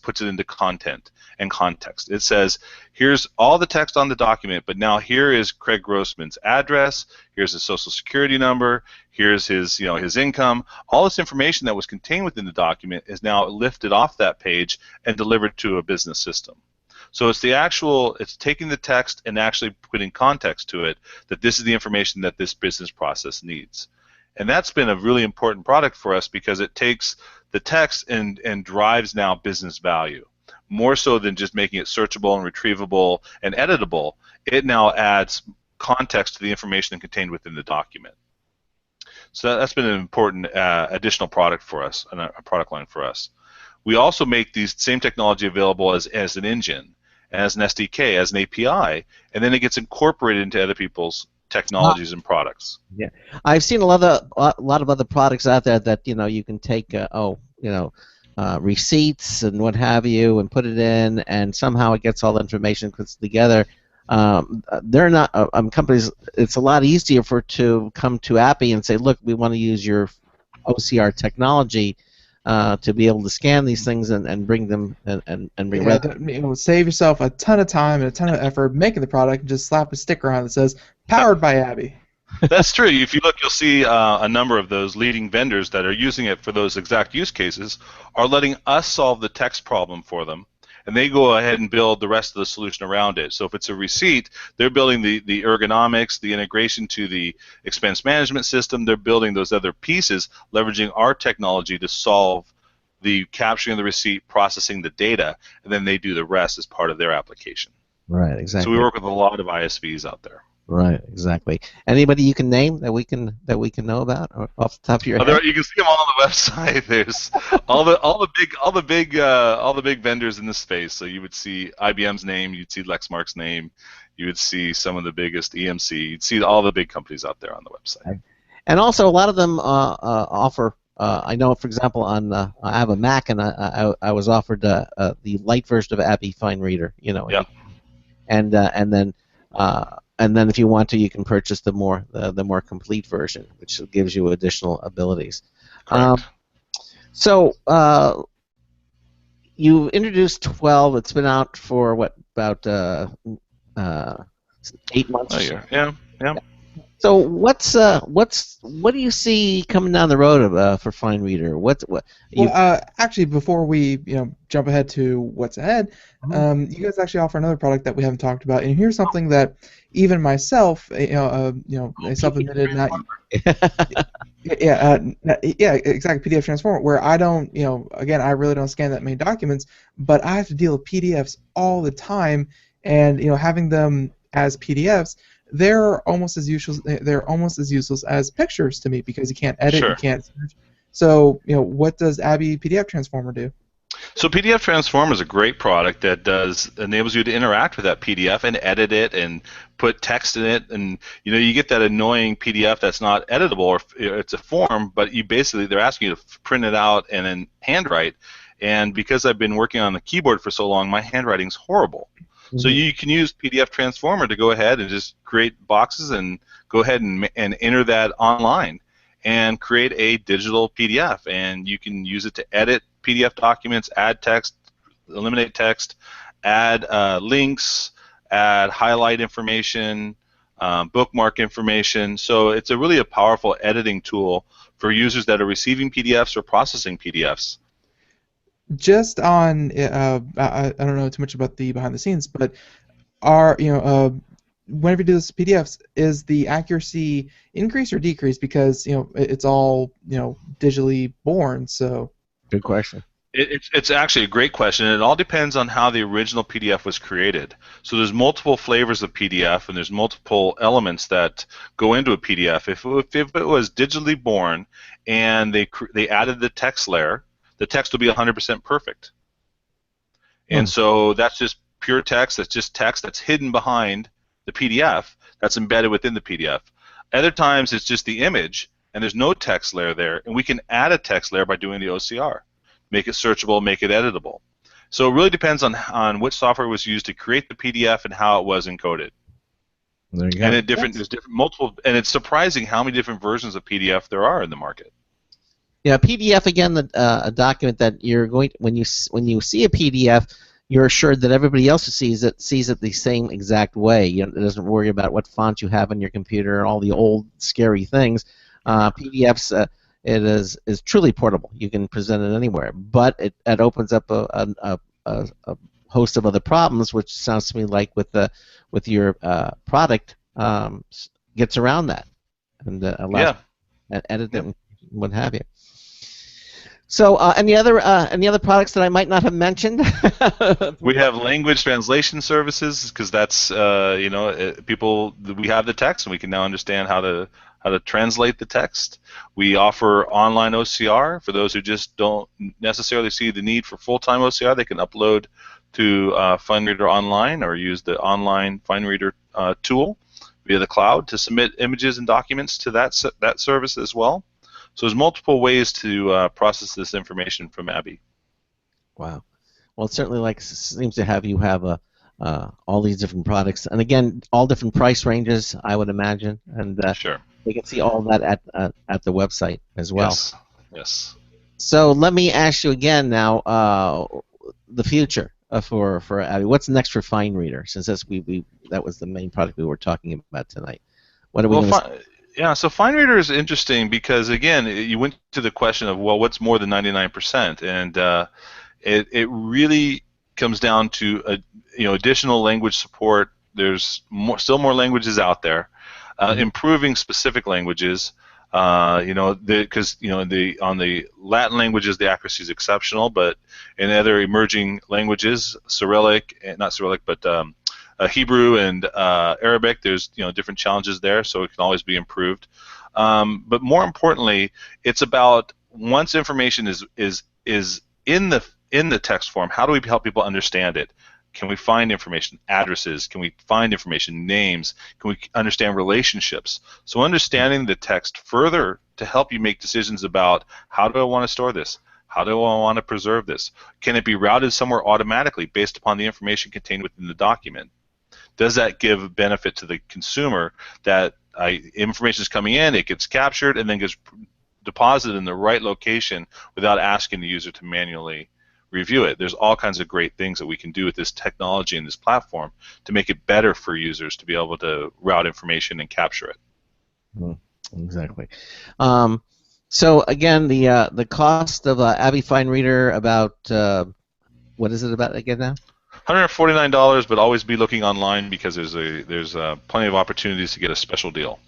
puts it into content and context. It says, here's all the text on the document, but now here is Craig Grossman's address, here's his social security number, here's his income. All this information that was contained within the document is now lifted off that page and delivered to a business system. So it's taking the text and actually putting context to it, that this is the information that this business process needs. And that's been a really important product for us, because it takes the text and drives now business value. More so than just making it searchable and retrievable and editable, it now adds context to the information contained within the document. So that's been an important additional product for us, and a product line for us. We also make these same technology available as an engine, as an SDK, as an API, and then it gets incorporated into other people's technologies and products. Yeah, I've seen a lot of other products out there that you can take receipts and what have you, and put it in, and somehow it gets all the information put together. They're not companies. It's a lot easier to come to Abbyy and say, look, we want to use your OCR technology to be able to scan these things and bring them and bring revenue. Save yourself a ton of time and a ton of effort making the product, and just slap a sticker on it that says "Powered by Abbyy." That's true. If you look, you'll see a number of those leading vendors that are using it for those exact use cases are letting us solve the text problem for them, and they go ahead and build the rest of the solution around it. So if it's a receipt, they're building the ergonomics, the integration to the expense management system. They're building those other pieces, leveraging our technology to solve the capturing of the receipt, processing the data, and then they do the rest as part of their application. Right, exactly. So we work with a lot of ISVs out there. Right, exactly. Anybody you can name that we can know about off the top of your head? You can see them all on the website. There's all the big vendors in this space. So you would see IBM's name, you'd see Lexmark's name, you would see some of the biggest EMC, you'd see all the big companies out there on the website. And also, a lot of them offer. I know, for example, I have a Mac, and I was offered the light version of Abbyy Fine Reader. Yeah. And then if you want to, you can purchase the more complete version, which gives you additional abilities. So you introduced 12. It's been out for what, about 8 months? Oh, yeah. So what do you see coming down the road for Fine Reader? Actually, before we jump ahead to what's ahead, you guys actually offer another product that we haven't talked about, and here's something that even myself, a self-admitted, exactly, PDF Transformer, where I don't, again, I really don't scan that many documents, but I have to deal with PDFs all the time, and having them as PDFs, they're almost as useless as pictures to me, because you can't edit, you can't search. So, what does Abbyy PDF Transformer do? So PDF Transformer is a great product that enables you to interact with that PDF and edit it and put text in it, and you get that annoying PDF that's not editable, or it's a form, but they're asking you to print it out and then handwrite. And because I've been working on the keyboard for so long, my handwriting's horrible. So you can use PDF Transformer to go ahead and just create boxes and go ahead and enter that online and create a digital PDF, and you can use it to edit PDF documents, add text, eliminate text, add links, add highlight information, bookmark information. So it's really a powerful editing tool for users that are receiving PDFs or processing PDFs. Just on, I don't know too much about the behind the scenes, but whenever you do this PDFs, is the accuracy increase or decrease? Because it's all digitally born. So good question. It's actually a great question. It all depends on how the original PDF was created. So there's multiple flavors of PDF, and there's multiple elements that go into a PDF. If it was digitally born and they added the text layer, the text will be 100% perfect. And so that's just pure text. That's just text that's hidden behind the PDF that's embedded within the PDF. Other times it's just the image and there's no text layer there, and we can add a text layer by doing the OCR. Make it searchable, make it editable. So it really depends on which software was used to create the PDF and how it was encoded. There you go. And there's multiple, and it's surprising how many different versions of PDF there are in the market. Yeah, PDF, again, a document that you're going when you see a PDF, you're assured that everybody else who sees it the same exact way. It doesn't worry about what font you have on your computer and all the old scary things. PDFs, it is truly portable. You can present it anywhere, but it opens up a host of other problems, which sounds to me like with your product gets around that and allows edit it and what have you. So, any other products that I might not have mentioned? We have language translation services, because that's people. We have the text, and we can now understand how to translate the text. We offer online OCR for those who just don't necessarily see the need for full-time OCR. They can upload to FineReader Online or use the online FineReader tool via the cloud to submit images and documents to that service as well. So there's multiple ways to process this information from Abbyy. Wow. Well, it certainly seems to have you have all these different products, and again, all different price ranges, I would imagine, and Sure. you can see all that at the website as well. Yes. Yes. So let me ask you again now, the future for Abby. What's next for Fine Reader? Since that was the main product we were talking about tonight. What are we going to? Yeah, so Fine Reader is interesting because again, you went to the question of, well, what's more than 99%, and it really comes down to additional language support. There's still more languages out there, improving specific languages. Because on the Latin languages the accuracy is exceptional, but in other emerging languages, not Cyrillic, but Hebrew and Arabic, there's different challenges there, so it can always be improved. But more importantly, it's about once information is in the text form, how do we help people understand it? Can we find information, addresses? Can we find information, names? Can we understand relationships? So understanding the text further to help you make decisions about how do I want to store this? How do I want to preserve this? Can it be routed somewhere automatically based upon the information contained within the document? Does that give benefit to the consumer that information is coming in, it gets captured, and then gets deposited in the right location without asking the user to manually review it? There's all kinds of great things that we can do with this technology and this platform to make it better for users to be able to route information and capture it. Exactly. So again, the cost of Abby Fine Reader, about what is it about again now? $149, but always be looking online because there's plenty of opportunities to get a special deal.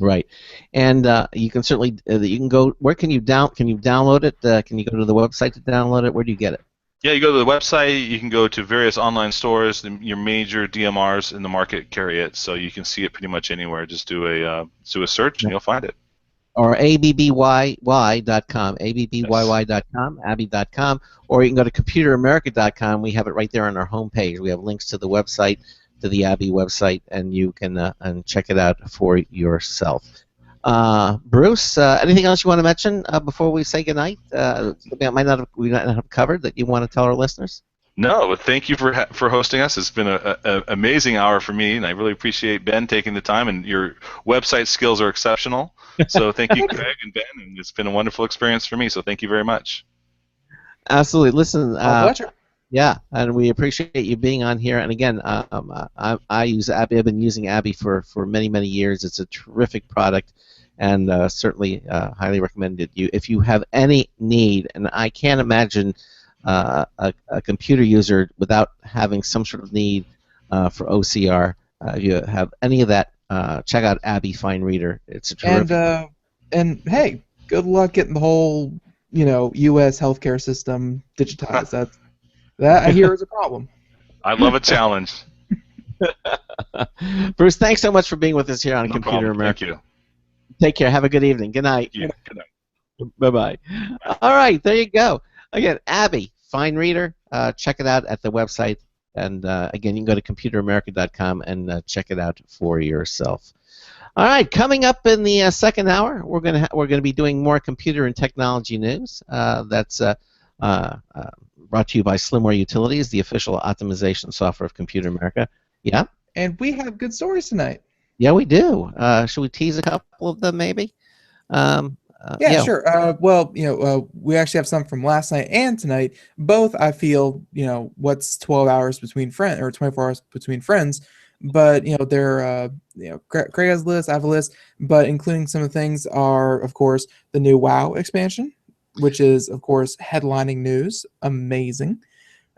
Right, and you can certainly you can go. Where can you download it? Can you go to the website to download it? Where do you get it? Yeah, you go to the website. You can go to various online stores. Your major DMRs in the market carry it, so you can see it pretty much anywhere. Just do a search, and you'll find it. Or abbyy.com, abbyy.com, abby.com, or you can go to computeramerica.com. We have it right there on our homepage. We have links to the website, to the Abby website, and you can and check it out for yourself. Bruce, anything else you want to mention before we say goodnight? We might not have covered that you want to tell our listeners? No, but thank you for hosting us. It's been an amazing hour for me, and I really appreciate Ben taking the time, and your website skills are exceptional. So thank you, Craig and Ben, and it's been a wonderful experience for me, so thank you very much. Absolutely. Listen, pleasure. Yeah, and we appreciate you being on here. And again, I use Abby. I've been using Abby for many, many years. It's a terrific product, and certainly highly recommended. If you have any need, and I can't imagine a computer user without having some sort of need for OCR. If you have any of that, check out Abby Fine Reader. It's a terrific. And hey, good luck getting the whole U.S. healthcare system digitized. That I hear is a problem. I love a challenge. Bruce, thanks so much for being with us here on No Computer problem. America. Thank you. Take care. Have a good evening. Good night. Yeah, good night. Bye-bye. All right, there you go. Again, Abby Fine Reader. Check it out at the website. And again, you can go to computeramerica.com and check it out for yourself. All right, coming up in the second hour, we're gonna be doing more computer and technology news. That's brought to you by Slimware Utilities, the official optimization software of Computer America. Yeah. And we have good stories tonight. Yeah, we do. Should we tease a couple of them, maybe? Yeah, sure. We actually have some from last night and tonight. Both, I feel, what's 12 hours between friends or 24 hours between friends. But they're Craig has a list, I have a list, but including some of the things are, of course, the new WoW expansion, which is, of course, headlining news. Amazing.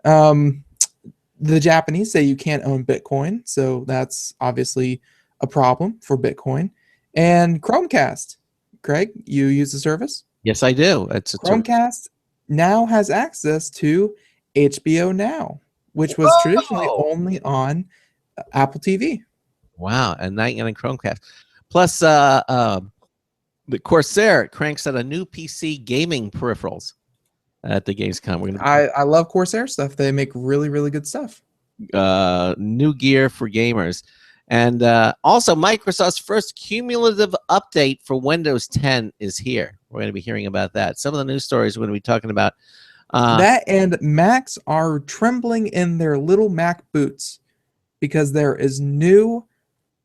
The Japanese say you can't own Bitcoin, so that's obviously a problem for Bitcoin. And Chromecast. Craig, you use the service? Yes, I do. Chromecast now has access to HBO Now, which was traditionally only on Apple TV. Wow, and now you're getting Chromecast. Plus, the Corsair cranks out a new PC gaming peripherals at the Gamescom. I love Corsair stuff. They make really, really good stuff. New gear for gamers. And also, Microsoft's first cumulative update for Windows 10 is here. We're going to be hearing about that. Some of the news stories we're going to be talking about That and Macs are trembling in their little Mac boots because there is new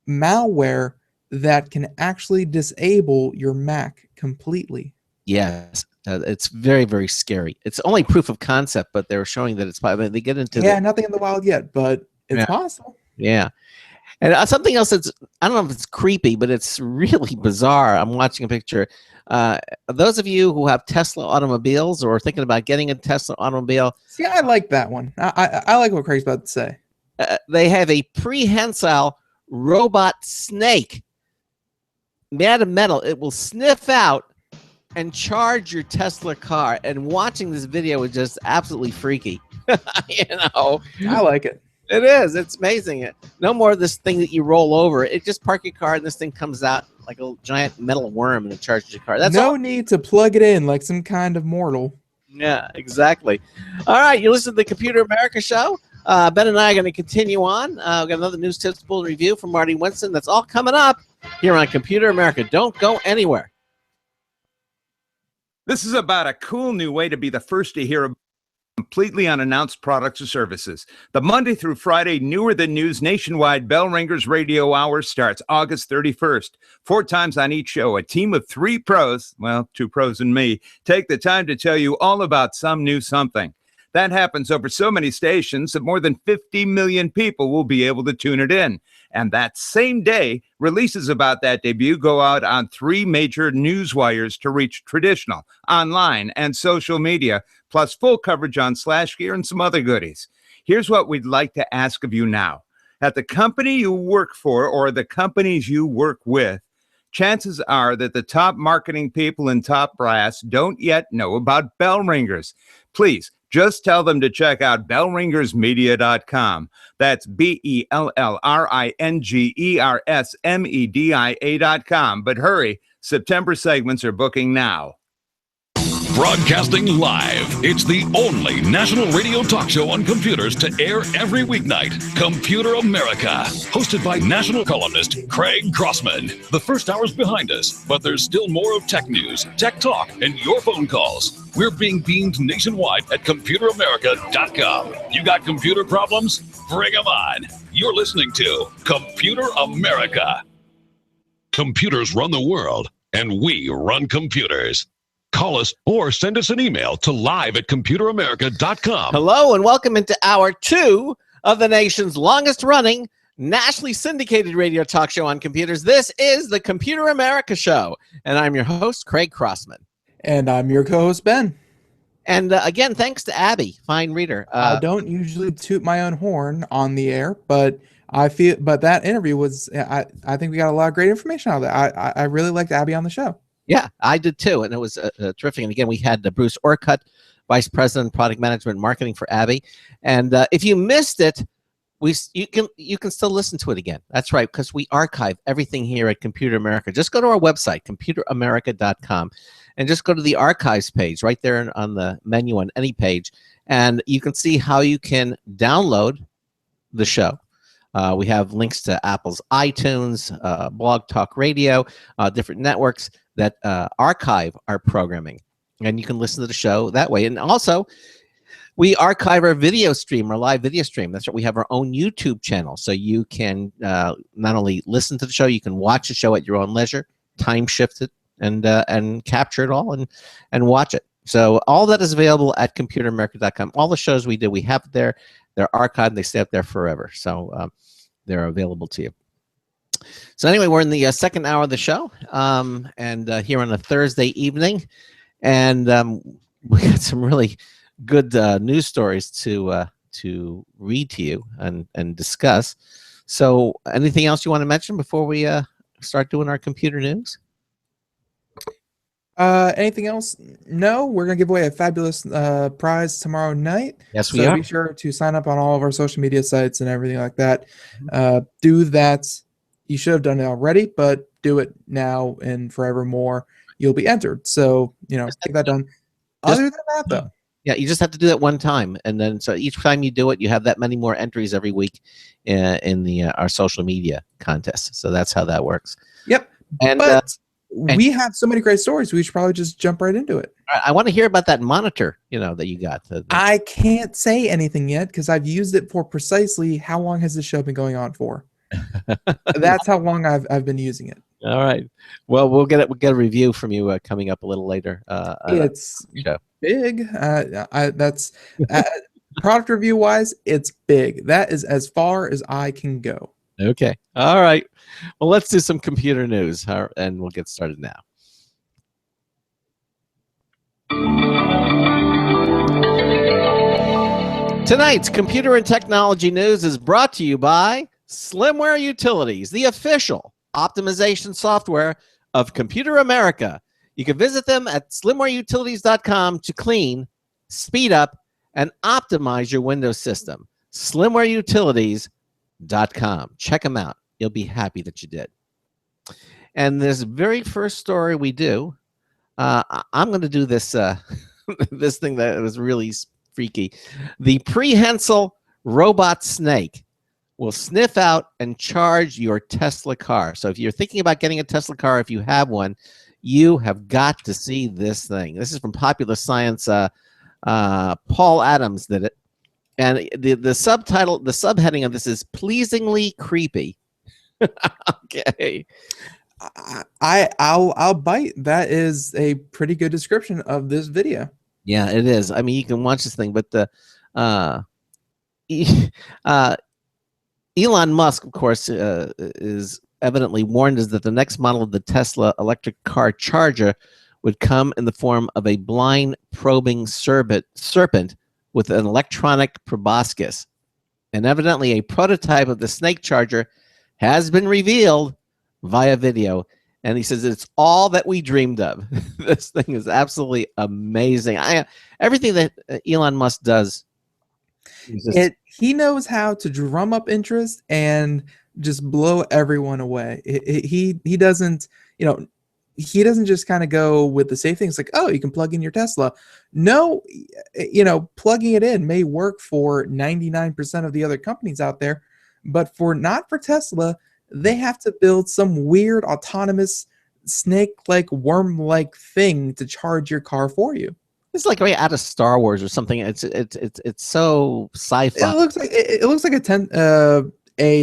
malware that can actually disable your Mac completely. Yes, it's very, very scary. It's only proof of concept, but they're showing that it's possible. They get into nothing in the wild yet, but it's possible. Yeah. And something else that's, I don't know if it's creepy, but it's really bizarre. I'm watching a picture. Those of you who have Tesla automobiles or are thinking about getting a Tesla automobile. See, I like that one. I like what Craig's about to say. They have a prehensile robot snake made of metal. It will sniff out and charge your Tesla car. And watching this video is just absolutely freaky. I like it. It is. It's amazing. No more of this thing that you roll over. It just park your car and this thing comes out like a giant metal worm and it charges your got. That's no all. Need to plug it in like some kind of mortal. Yeah, exactly. All right, you listen to the Computer America Show. Ben and I are going to continue on. We've got another news tips bulletin review from Marty Winston. That's all coming up here on Computer America. Don't go anywhere. This is about a cool new way to be the first to hear about completely unannounced products or services. The Monday through Friday newer than news nationwide Bell Ringers Radio Hour starts August 31st. 4 times on each show, a team of 3 pros, well, 2 pros and me, take the time to tell you all about some new something. That happens over so many stations that more than 50 million people will be able to tune it in. And that same day, releases about that debut go out on 3 major news wires to reach traditional, online, and social media, plus full coverage on Slash Gear and some other goodies. Here's what we'd like to ask of you now. At the company you work for or the companies you work with, chances are that the top marketing people in top brass don't yet know about Bell Ringers. Please, just tell them to check out bellringersmedia.com. That's BELLRINGERSMEDIA.com. But hurry, September segments are booking now. Broadcasting live. It's the only national radio talk show on computers to air every weeknight. Computer America. Hosted by national columnist Craig Crossman. The first hour's behind us, but there's still more of tech news, tech talk, and your phone calls. We're being beamed nationwide at ComputerAmerica.com. You got computer problems? Bring them on. You're listening to Computer America. Computers run the world, and we run computers. Call us or send us an email to live@computeramerica.com. Hello and welcome into hour 2 of the nation's longest running, nationally syndicated radio talk show on computers. This is the Computer America Show, and I'm your host, Craig Crossman. And I'm your co-host, Ben. And again, thanks to Abby, fine reader. I don't usually toot my own horn on the air, but that interview was, I think we got a lot of great information out of that. I really liked Abby on the show. Yeah, I did too, and it was terrific. And again, we had Bruce Orcutt, Vice President, Product Management and Marketing for Abby. And if you missed it, you can still listen to it again. That's right, because we archive everything here at Computer America. Just go to our website, ComputerAmerica.com, and just go to the archives page right there on the menu on any page, and you can see how you can download the show. We have links to Apple's iTunes, Blog Talk Radio, different networks that archive our programming, and you can listen to the show that way. And also, we archive our video stream, our live video stream. That's right. We have our own YouTube channel, so you can not only listen to the show, you can watch the show at your own leisure, time shift it, and capture it all and watch it. So all that is available at ComputerAmerica.com. All the shows we do, we have it there. They're archived. They stay up there forever. So they're available to you. So anyway, we're in the second hour of the show, and here on a Thursday evening, and we got some really good news stories to read to you and discuss. So anything else you want to mention before we start doing our computer news? Anything else? No, we're going to give away a fabulous prize tomorrow night. Yes, we are. So be sure to sign up on all of our social media sites and everything like that. Do that. You should have done it already, but do it now and forevermore. You'll be entered. So, get that done. Other than that, though. Yeah, you just have to do that one time, and then so each time you do it, you have that many more entries every week in our social media contest. So that's how that works. Yep. And but we have so many great stories. We should probably just jump right into it. I want to hear about that monitor, that you got. I can't say anything yet because I've used it for precisely how long has this show been going on for? That's how long I've been using it. All right. Well, we'll get a review from you coming up a little later. It's show. Big. That's product review wise, it's big. That is as far as I can go. Okay. All right. Well, let's do some computer news, and we'll get started now. Tonight's computer and technology news is brought to you by Slimware Utilities, the official optimization software of Computer America. You can visit them at slimwareutilities.com to clean, speed up, and optimize your Windows system. Slimwareutilities.com. Check them out. You'll be happy that you did. And this very first story we do, I'm going to do this this thing that was really freaky. The prehensile robot snake will sniff out and charge your Tesla car. So if you're thinking about getting a Tesla car, if you have one, you have got to see this thing. This is from Popular Science. Paul Adams did it. And the subtitle, the subheading of this is Pleasingly Creepy. Okay. I'll bite. That is a pretty good description of this video. Yeah, it is. I mean, you can watch this thing, but Elon Musk, of course, is evidently warned us that the next model of the Tesla electric car charger would come in the form of a blind probing serpent with an electronic proboscis. And evidently a prototype of the snake charger has been revealed via video. And he says it's all that we dreamed of. This thing is absolutely amazing. Everything that Elon Musk does, he knows how to drum up interest and just blow everyone away. He doesn't, he doesn't just kind of go with the safe things like, oh, you can plug in your Tesla. No, plugging it in may work for 99% of the other companies out there, but not for Tesla. They have to build some weird autonomous snake-like, worm-like thing to charge your car for you. It's like right out of Star Wars or something. It's so sci-fi. It looks like a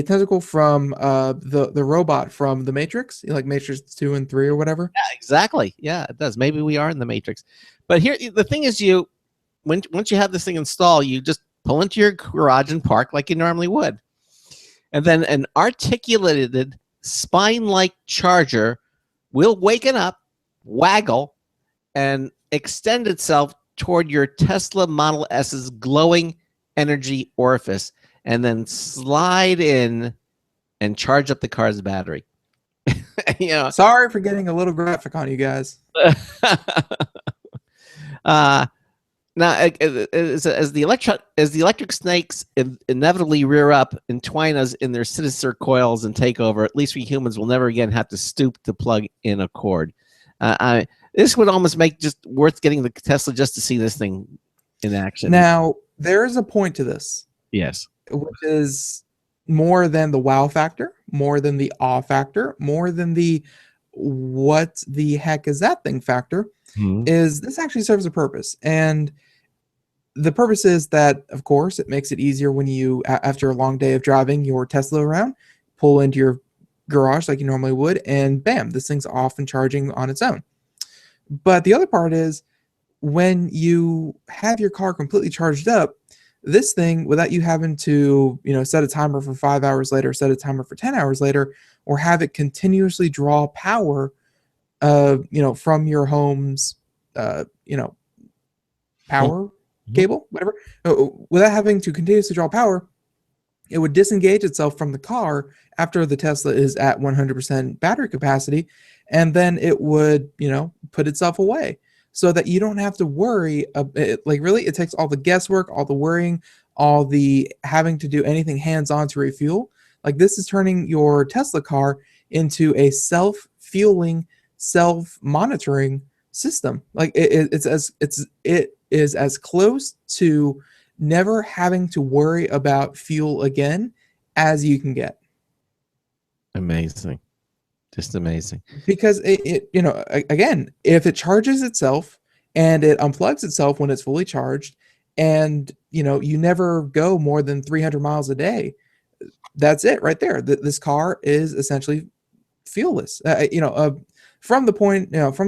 tentacle from the robot from the Matrix, like Matrix 2 and 3 or whatever. Yeah, exactly. Yeah, it does. Maybe we are in the Matrix. But here, the thing is, once you have this thing installed, you just pull into your garage and park like you normally would. And then an articulated spine-like charger will waken up, waggle, and extend itself toward your Tesla Model S's glowing energy orifice, and then slide in and charge up the car's battery. Sorry for getting a little graphic on you guys. Now, as the electric snakes inevitably rear up, entwine us in their sinister coils, and take over, at least we humans will never again have to stoop to plug in a cord. This would almost make just worth getting the Tesla just to see this thing in action. Now, there is a point to this. Yes. Which is more than the wow factor, more than the awe factor, more than the what the heck is that thing factor, is this actually serves a purpose. And the purpose is that, of course, it makes it easier when you, after a long day of driving your Tesla around, pull into your garage like you normally would, and bam, this thing's off and charging on its own. But the other part is when you have your car completely charged up, this thing, without you having to, set a timer for 5 hours later, set a timer for 10 hours later, or have it continuously draw power, from your home's, power cable, whatever, without having to continuously draw power, it would disengage itself from the car after the Tesla is at 100% battery capacity, and then it would, put itself away so that you don't have to worry. It takes all the guesswork, all the worrying, all the having to do anything hands-on to refuel. Like, this is turning your Tesla car into a self-fueling, self-monitoring system. Like, it is as close to never having to worry about fuel again as you can get. Amazing. Just amazing. Because again, if it charges itself and it unplugs itself when it's fully charged, and you never go more than 300 miles a day, that's it right there. This car is essentially fuelless. From the point of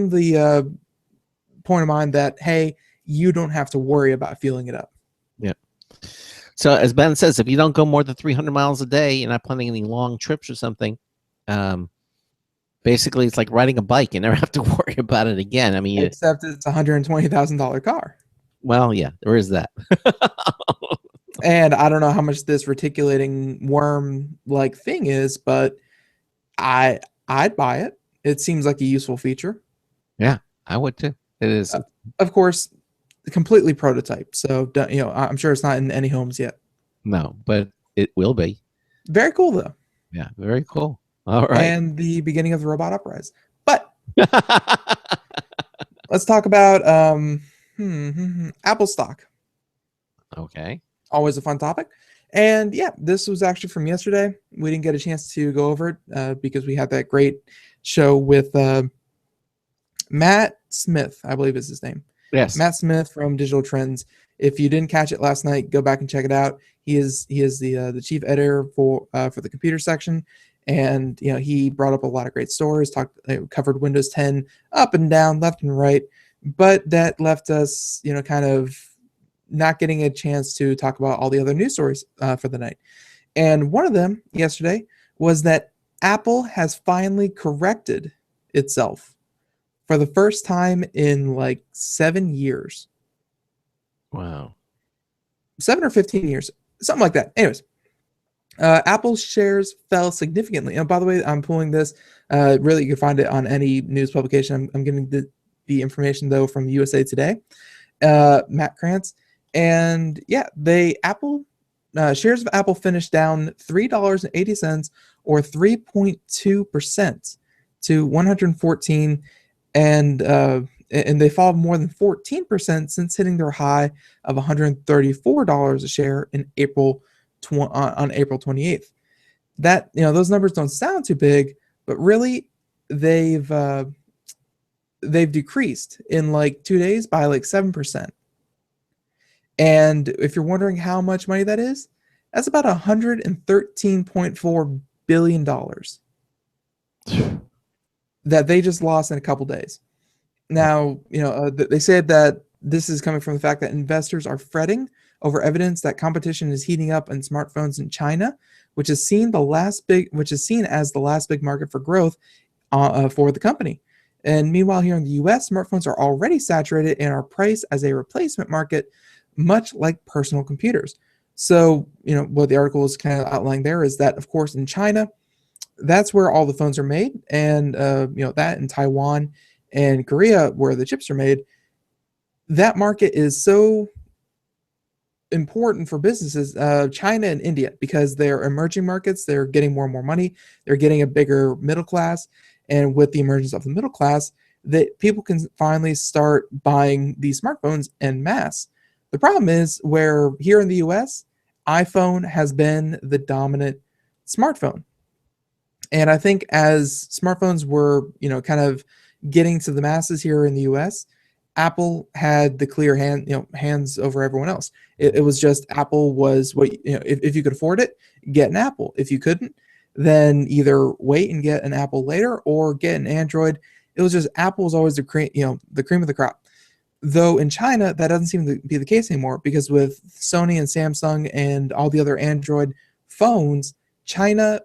mind that, hey, you don't have to worry about fueling it up. Yeah. So as Ben says, if you don't go more than 300 miles a day, you're not planning any long trips or something. Basically, it's like riding a bike. You never have to worry about it again. I mean, except it's a $120,000 car. Well, yeah, there is that. And I don't know how much this reticulating worm-like thing is, but I'd buy it. It seems like a useful feature. Yeah, I would too. It is. Of course, completely prototype. So, I'm sure it's not in any homes yet. No, but it will be. Very cool, though. Yeah, very cool. All right. And the beginning of the robot uprise. But let's talk about Apple stock. Okay. Always a fun topic. And yeah, this was actually from yesterday. We didn't get a chance to go over it because we had that great show with Matt Smith, I believe is his name. Yes. Matt Smith from Digital Trends. If you didn't catch it last night, go back and check it out. He is the chief editor for the computer section, and he brought up a lot of great stories. Covered Windows 10 up and down, left and right, but that left us kind of not getting a chance to talk about all the other news stories for the night. And one of them yesterday was that Apple has finally corrected itself for the first time in like 7 years. Wow. 7 or 15 years, something like that. Anyways, Apple's shares fell significantly. And by the way, I'm pulling this. Really, you can find it on any news publication. I'm getting the information though from USA Today. Matt Krantz. And yeah, Apple shares of Apple finished down $3.80 or 3.2% to 114, and they fall more than 14% since hitting their high of $134 a share in on April 28th. That those numbers don't sound too big, but really they've decreased in like 2 days by like 7%. And if you're wondering how much money that is, that's about $113.4 billion that they just lost in a couple days. Now, they said that this is coming from the fact that investors are fretting over evidence that competition is heating up in smartphones in China, which is seen as the last big market for growth for the company. And meanwhile, here in the U.S., smartphones are already saturated and are priced as a replacement market, much like personal computers. So, what the article is kind of outlining there is that, of course, in China, that's where all the phones are made, and that in Taiwan and Korea, where the chips are made, that market is so important for businesses. China and India, because they're emerging markets, they're getting more and more money, they're getting a bigger middle class, and with the emergence of the middle class, that people can finally start buying these smartphones en masse. The problem is where here in the US, iPhone has been the dominant smartphone. And I think as smartphones were, kind of getting to the masses here in the US, Apple had the clear hands over everyone else. It was just Apple was what, if you could afford it, get an Apple. If you couldn't, then either wait and get an Apple later or get an Android. It was just Apple was always the cream of the crop. Though in China, that doesn't seem to be the case anymore, because with Sony and Samsung and all the other Android phones, China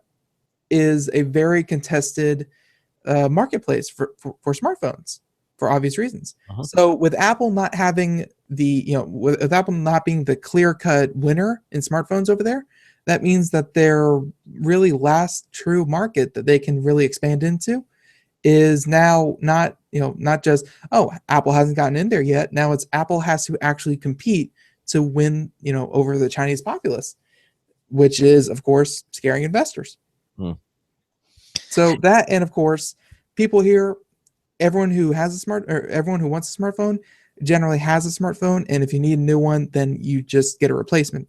is a very contested marketplace for smartphones for obvious reasons. Uh-huh. So with Apple not having with Apple not being the clear-cut winner in smartphones over there, that means that their really last true market that they can really expand into is now not just, Apple hasn't gotten in there yet. Now it's Apple has to actually compete to win, over the Chinese populace, which is, of course, scaring investors. So that, and of course, people here, everyone who wants a smartphone generally has a smartphone, and if you need a new one, then you just get a replacement.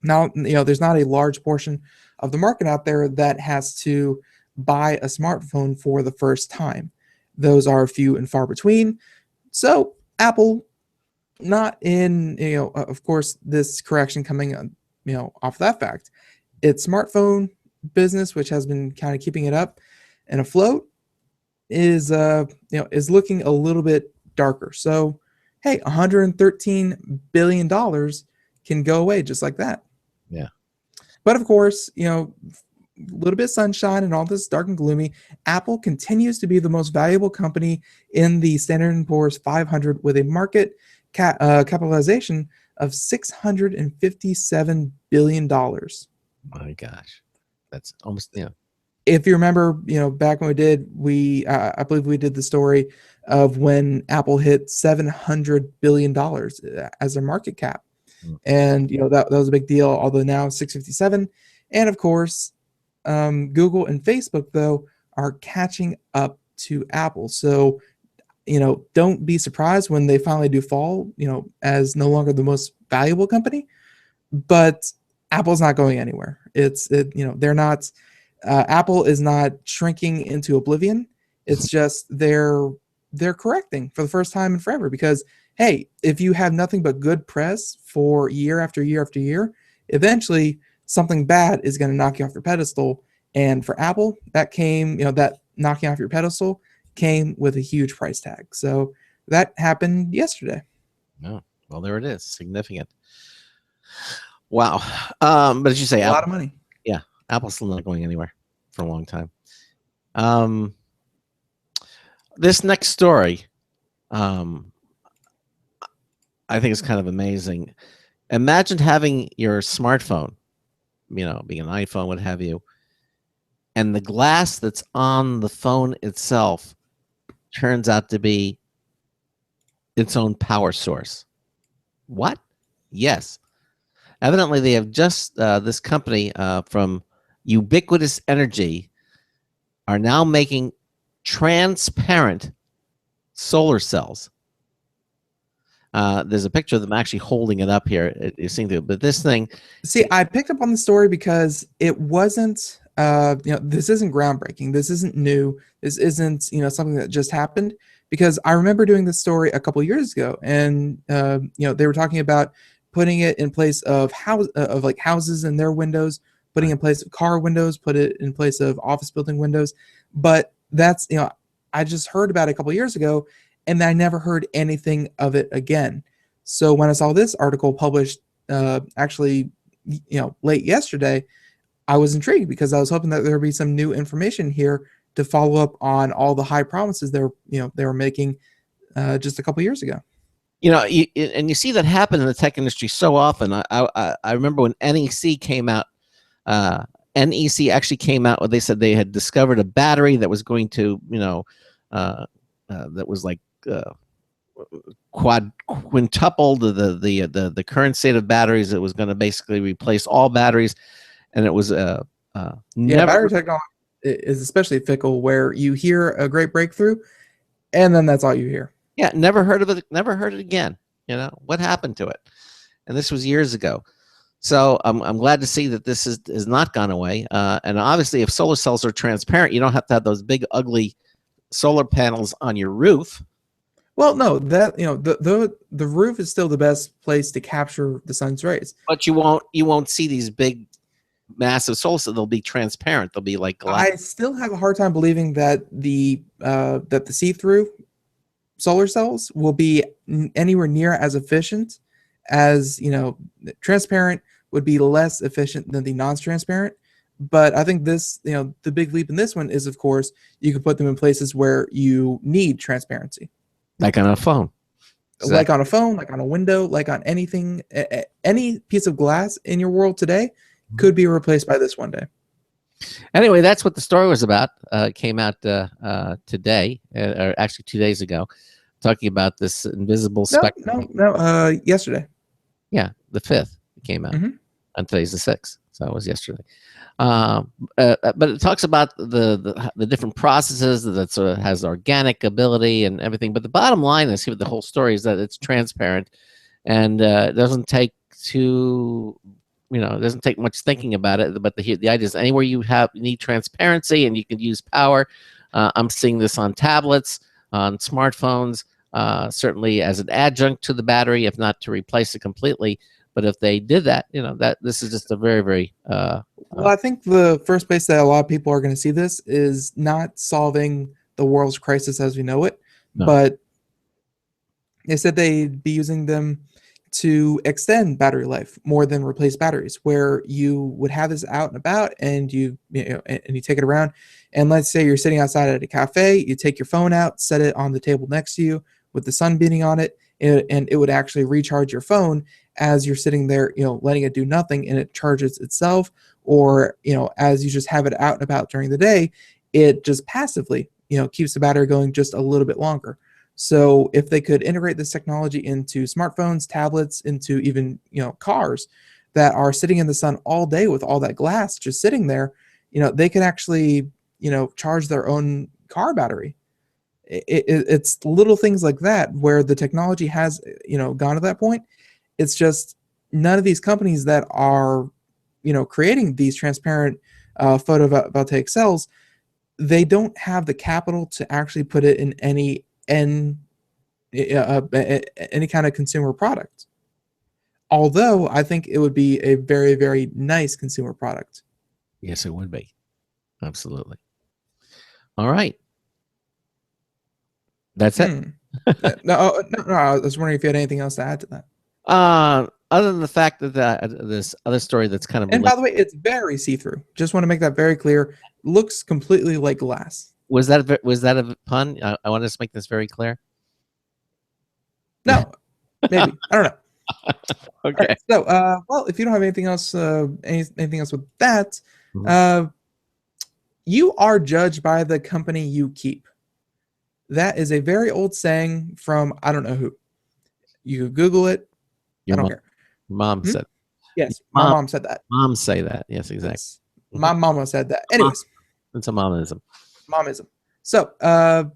Now, there's not a large portion of the market out there that has to buy a smartphone for the first time. Those are few and far between. So Apple, not in, of course, this correction coming off that fact, its smartphone business, which has been kind of keeping it up and afloat, is looking a little bit darker. So hey, $113 billion can go away just like that. Yeah. But of course, a little bit of sunshine and all this dark and gloomy, Apple continues to be the most valuable company in the Standard & Poor's 500 with a market capitalization of $657 billion. My gosh, that's almost If you remember, back when I believe we did the story of when Apple hit $700 billion as their market cap. And, that was a big deal, although now 657. And of course, Google and Facebook, though, are catching up to Apple. So, don't be surprised when they finally do fall, as no longer the most valuable company. But Apple's not going anywhere. They're not. Apple is not shrinking into oblivion. It's just they're correcting for the first time in forever, because hey, if you have nothing but good press for year after year after year, eventually something bad is going to knock you off your pedestal. And for Apple, that came, that knocking off your pedestal came with a huge price tag. So that happened yesterday. Oh, well, there it is. Significant. Wow. But as you say, a lot of money. Yeah. Apple's still not going anywhere for a long time. This next story, I think is kind of amazing. Imagine having your smartphone, being an iPhone, what have you, and the glass that's on the phone itself turns out to be its own power source. What? Yes. Evidently, they have just, this company from Ubiquitous Energy are now making transparent solar cells. There's a picture of them actually holding it up here. You're seeing it, but this thing. See, I picked up on the story because it wasn't, this isn't groundbreaking. This isn't new. This isn't, something that just happened. Because I remember doing this story a couple years ago, and they were talking about putting it in place of houses and their windows, putting it in place of car windows, put it in place of office building windows. But that's, I just heard about it a couple years ago, and I never heard anything of it again. So when I saw this article published, actually, late yesterday, I was intrigued because I was hoping that there would be some new information here to follow up on all the high promises they were making just a couple years ago. And you see that happen in the tech industry so often. I remember when NEC came out. NEC actually came out where they said they had discovered a battery that was going to, that was like quintuple the current state of batteries. It was going to basically replace all batteries, and it was battery technology is especially fickle, where you hear a great breakthrough, and then that's all you hear. Yeah, never heard of it. Never heard it again. What happened to it? And this was years ago. So I'm glad to see that this has not gone away. And obviously, if solar cells are transparent, you don't have to have those big, ugly solar panels on your roof. Well, no, that the roof is still the best place to capture the sun's rays. But you won't see these big, massive solar cells. They'll be transparent. They'll be like glass. I still have a hard time believing that the see-through solar cells will be anywhere near as efficient as transparent would be less efficient than the non-transparent. But I think this, the big leap in this one is, of course, you can put them in places where you need transparency. Like on a phone. Exactly. Like on a phone, like on a window, like on anything, any piece of glass in your world today could be replaced by this one day. Anyway, that's what the story was about. It came out today, or actually 2 days ago, talking about this invisible spectrum. No, yesterday. Yeah, the 5th it came out. Mm-hmm. And today's the 6th, so it was yesterday. But it talks about the different processes that sort of has organic ability and everything. But the bottom line is here, the whole story is that it's transparent, and it doesn't take too it doesn't take much thinking about it. But the idea is anywhere you need transparency and you can use power. I'm seeing this on tablets, on smartphones, certainly as an adjunct to the battery, if not to replace it completely. But if they did that, that this is just a very, very Well, I think the first place that a lot of people are going to see this is not solving the world's crisis as we know it, No. but instead they'd be using them to extend battery life more than replace batteries, where you would have this out and about and you take it around. And let's say you're sitting outside at a cafe, you take your phone out, set it on the table next to you with the sun beating on it, and it would actually recharge your phone as you're sitting there, letting it do nothing, and it charges itself. Or, as you just have it out and about during the day, it just passively, keeps the battery going just a little bit longer. So if they could integrate this technology into smartphones, tablets, into even, cars that are sitting in the sun all day with all that glass just sitting there, they could actually, charge their own car battery. It's little things like that where the technology has, gone to that point. It's just none of these companies that are, creating these transparent photovoltaic cells, they don't have the capital to actually put it in any kind of consumer product. Although I think it would be a very, very nice consumer product. Yes, it would be. Absolutely. All right. That's it. No, I was wondering if you had anything else to add to that. Other than the fact that this other story that's kind of... And by the way, it's very see-through. Just want to make that very clear. Looks completely like glass. Was that a pun? I want to just make this very clear. No, maybe. I don't know. Okay. Right, so, well, if you don't have anything else, anything else with that, you are judged by the company you keep. That is a very old saying from I don't know who. You could Google it. I don't care. Mom said. Yes, my mom said that. Moms say that. Yes, exactly. Yes. My mama said that. Anyways. It's a momism. Momism. So,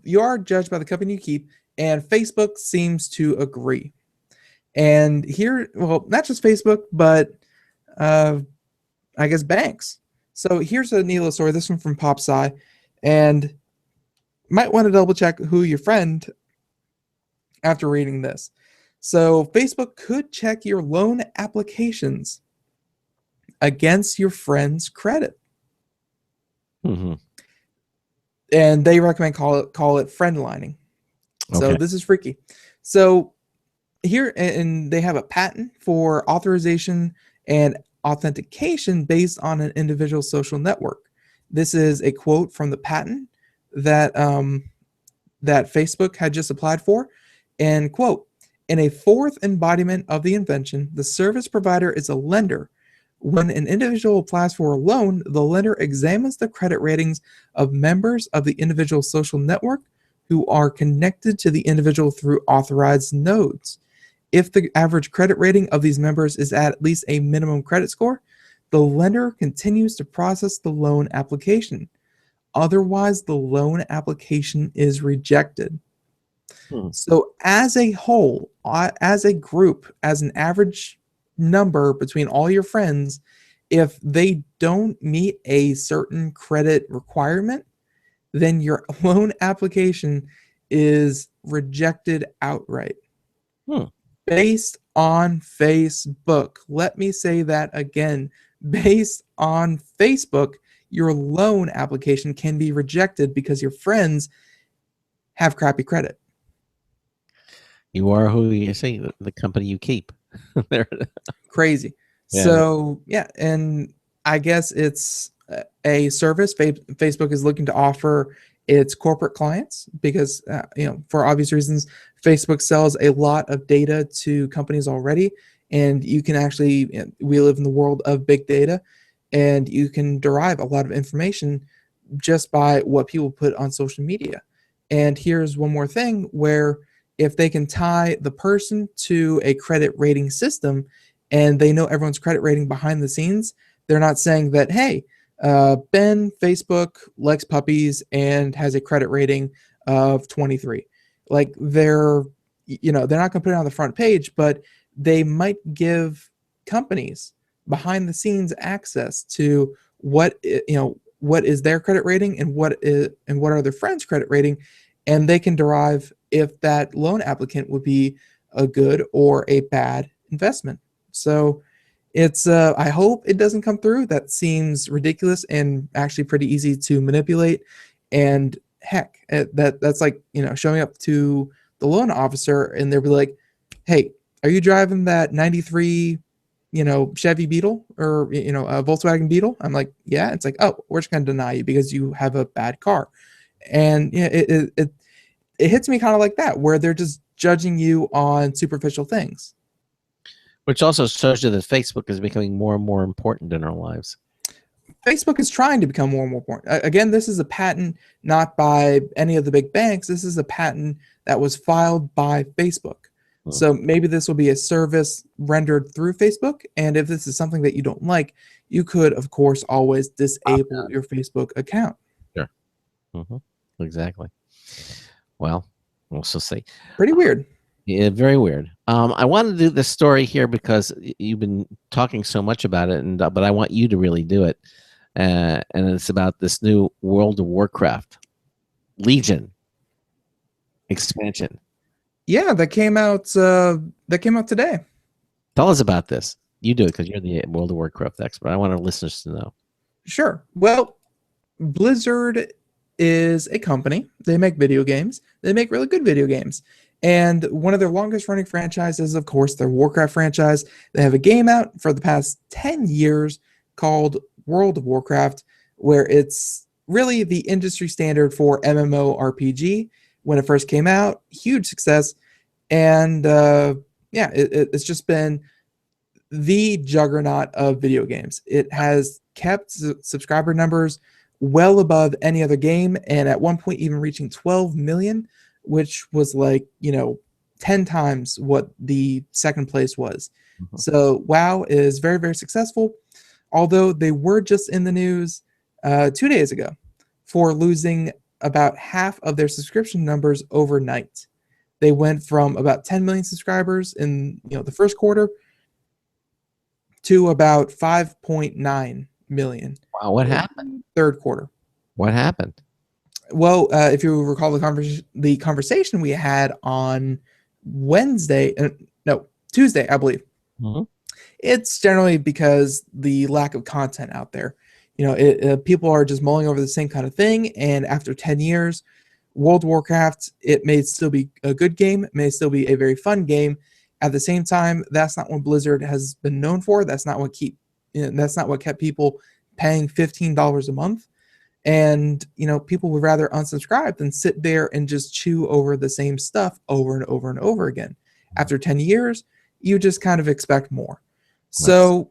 you are judged by the company you keep, and Facebook seems to agree. And here, well, not just Facebook, but I guess banks. So here's a neat little story. This one from PopSci, and might want to double check who your friend after reading this. So Facebook could check your loan applications against your friend's credit. Mm-hmm. And they recommend call it friend lining. So Okay. this is freaky. So here, and they have a patent for authorization and authentication based on an individual social network. This is a quote from the patent that that Facebook had just applied for, and quote, in a fourth embodiment of the invention, the service provider is a lender. When an individual applies for a loan, the lender examines the credit ratings of members of the individual social network who are connected to the individual through authorized nodes. If the average credit rating of these members is at least a minimum credit score, the lender continues to process the loan application. Otherwise, the loan application is rejected. So as a whole, as a group, as an average number between all your friends, if they don't meet a certain credit requirement, then your loan application is rejected outright. Based on Facebook. Let me say that again. Based on Facebook, your loan application can be rejected because your friends have crappy credit. You are who you say, the company you keep. Crazy. Yeah. So, yeah, and I guess it's a service Facebook is looking to offer its corporate clients because, for obvious reasons, Facebook sells a lot of data to companies already, and you can actually, we live in the world of big data, and you can derive a lot of information just by what people put on social media. And here's one more thing where if they can tie the person to a credit rating system and they know everyone's credit rating behind the scenes, they're not saying that, hey, Ben, Facebook, likes puppies and has a credit rating of 23. Like they're not going to put it on the front page, but they might give companies behind the scenes access to what is their credit rating and what are their friends' credit rating, and they can derive if that loan applicant would be a good or a bad investment. So it's I hope it doesn't come through. That seems ridiculous and actually pretty easy to manipulate. And heck, that's like, showing up to the loan officer and they'll be like, "Hey, are you driving that 93 Chevy Beetle or a Volkswagen Beetle?" I'm like, "Yeah." It's like, "Oh, we're just going to deny you because you have a bad car." And it hits me kind of like that, where they're just judging you on superficial things. Which also shows you that Facebook is becoming more and more important in our lives. Facebook is trying to become more and more important. Again, this is a patent not by any of the big banks. This is a patent that was filed by Facebook. So maybe this will be a service rendered through Facebook. And if this is something that you don't like, you could, of course, always disable your Facebook account. Sure. Exactly. Well, we'll see. Pretty weird. Yeah, very weird. I want to do this story here because you've been talking so much about it, but I want you to really do it. And it's about this new World of Warcraft Legion expansion. Yeah, that came out today. Tell us about this. You do it because you're the World of Warcraft expert. I want our listeners to know. Sure. Well, Blizzard is a company. They make video games. They make really good video games. And one of their longest running franchises is, of course, their Warcraft franchise. They have a game out for the past 10 years called World of Warcraft, where it's really the industry standard for MMORPG. When it first came out, huge success. And it's just been the juggernaut of video games. It has kept subscriber numbers well above any other game, and at one point even reaching 12 million, which was like 10 times what the second place was. So WoW is very, very successful, although they were just in the news 2 days ago for losing about half of their subscription numbers overnight. They went from about 10 million subscribers in the first quarter to about 5.9 million. Wow, what happened? Third quarter. What happened? Well, if you recall the conversation we had on Tuesday, I believe. It's generally because the lack of content out there. People are just mulling over the same kind of thing, and after 10 years, World of Warcraft, it may still be a good game, it may still be a very fun game. At the same time, that's not what Blizzard has been known for. That's not what kept people paying $15 a month. And people would rather unsubscribe than sit there and just chew over the same stuff over and over and over again. After 10 years, you just kind of expect more. So,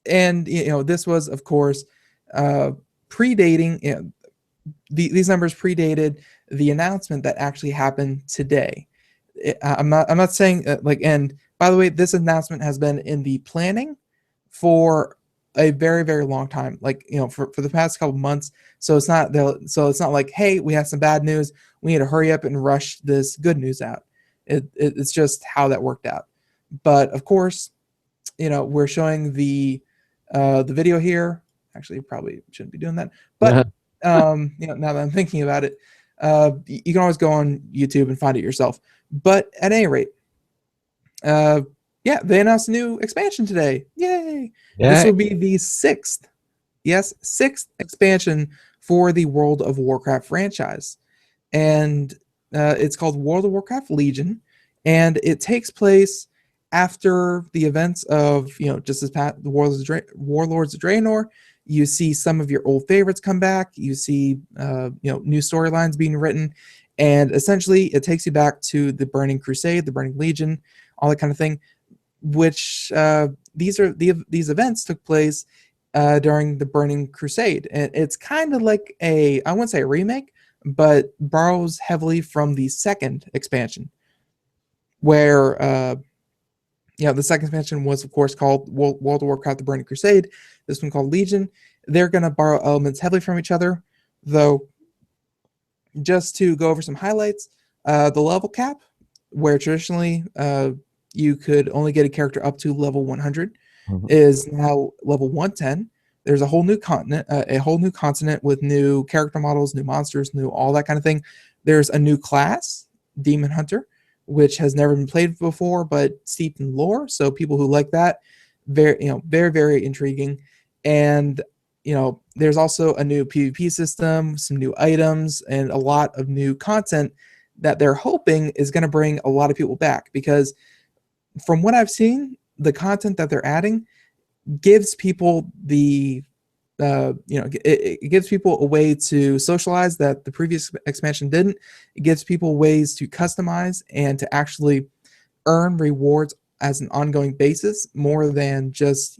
and this was, of course, predating. These numbers predated the announcement that actually happened today. I'm not saying and by the way, this announcement has been in the planning for a very, very long time, for the past couple months. So it's not like, hey, we have some bad news, we need to hurry up and rush this good news out. It's just how that worked out. But of course, we're showing the video here. Actually, probably shouldn't be doing that. But now that I'm thinking about it, you can always go on YouTube and find it yourself. But at any rate, they announced a new expansion today. Yay! This will be the sixth expansion for the World of Warcraft franchise. And it's called World of Warcraft Legion. And it takes place after the events of, just as past the Warlords of Draenor. You see some of your old favorites come back. You see, new storylines being written. And essentially, it takes you back to the Burning Crusade, the Burning Legion, all that kind of thing, which these events took place during the Burning Crusade. And it's kind of like I wouldn't say a remake, but borrows heavily from the second expansion, where the second expansion was, of course, called World of Warcraft: The Burning Crusade. This one called Legion. They're going to borrow elements heavily from each other, though. Just to go over some highlights, the level cap, where traditionally you could only get a character up to level 100. is now level 110. There's a whole new continent with new character models, new monsters, new all that kind of thing. There's a new class, Demon Hunter, which has never been played before, but steeped in lore. So people who like that, very, very intriguing. And there's also a new PvP system, some new items, and a lot of new content that they're hoping is going to bring a lot of people back. Because from what I've seen, the content that they're adding gives people it gives people a way to socialize that the previous expansion didn't. It gives people ways to customize and to actually earn rewards as an ongoing basis, more than just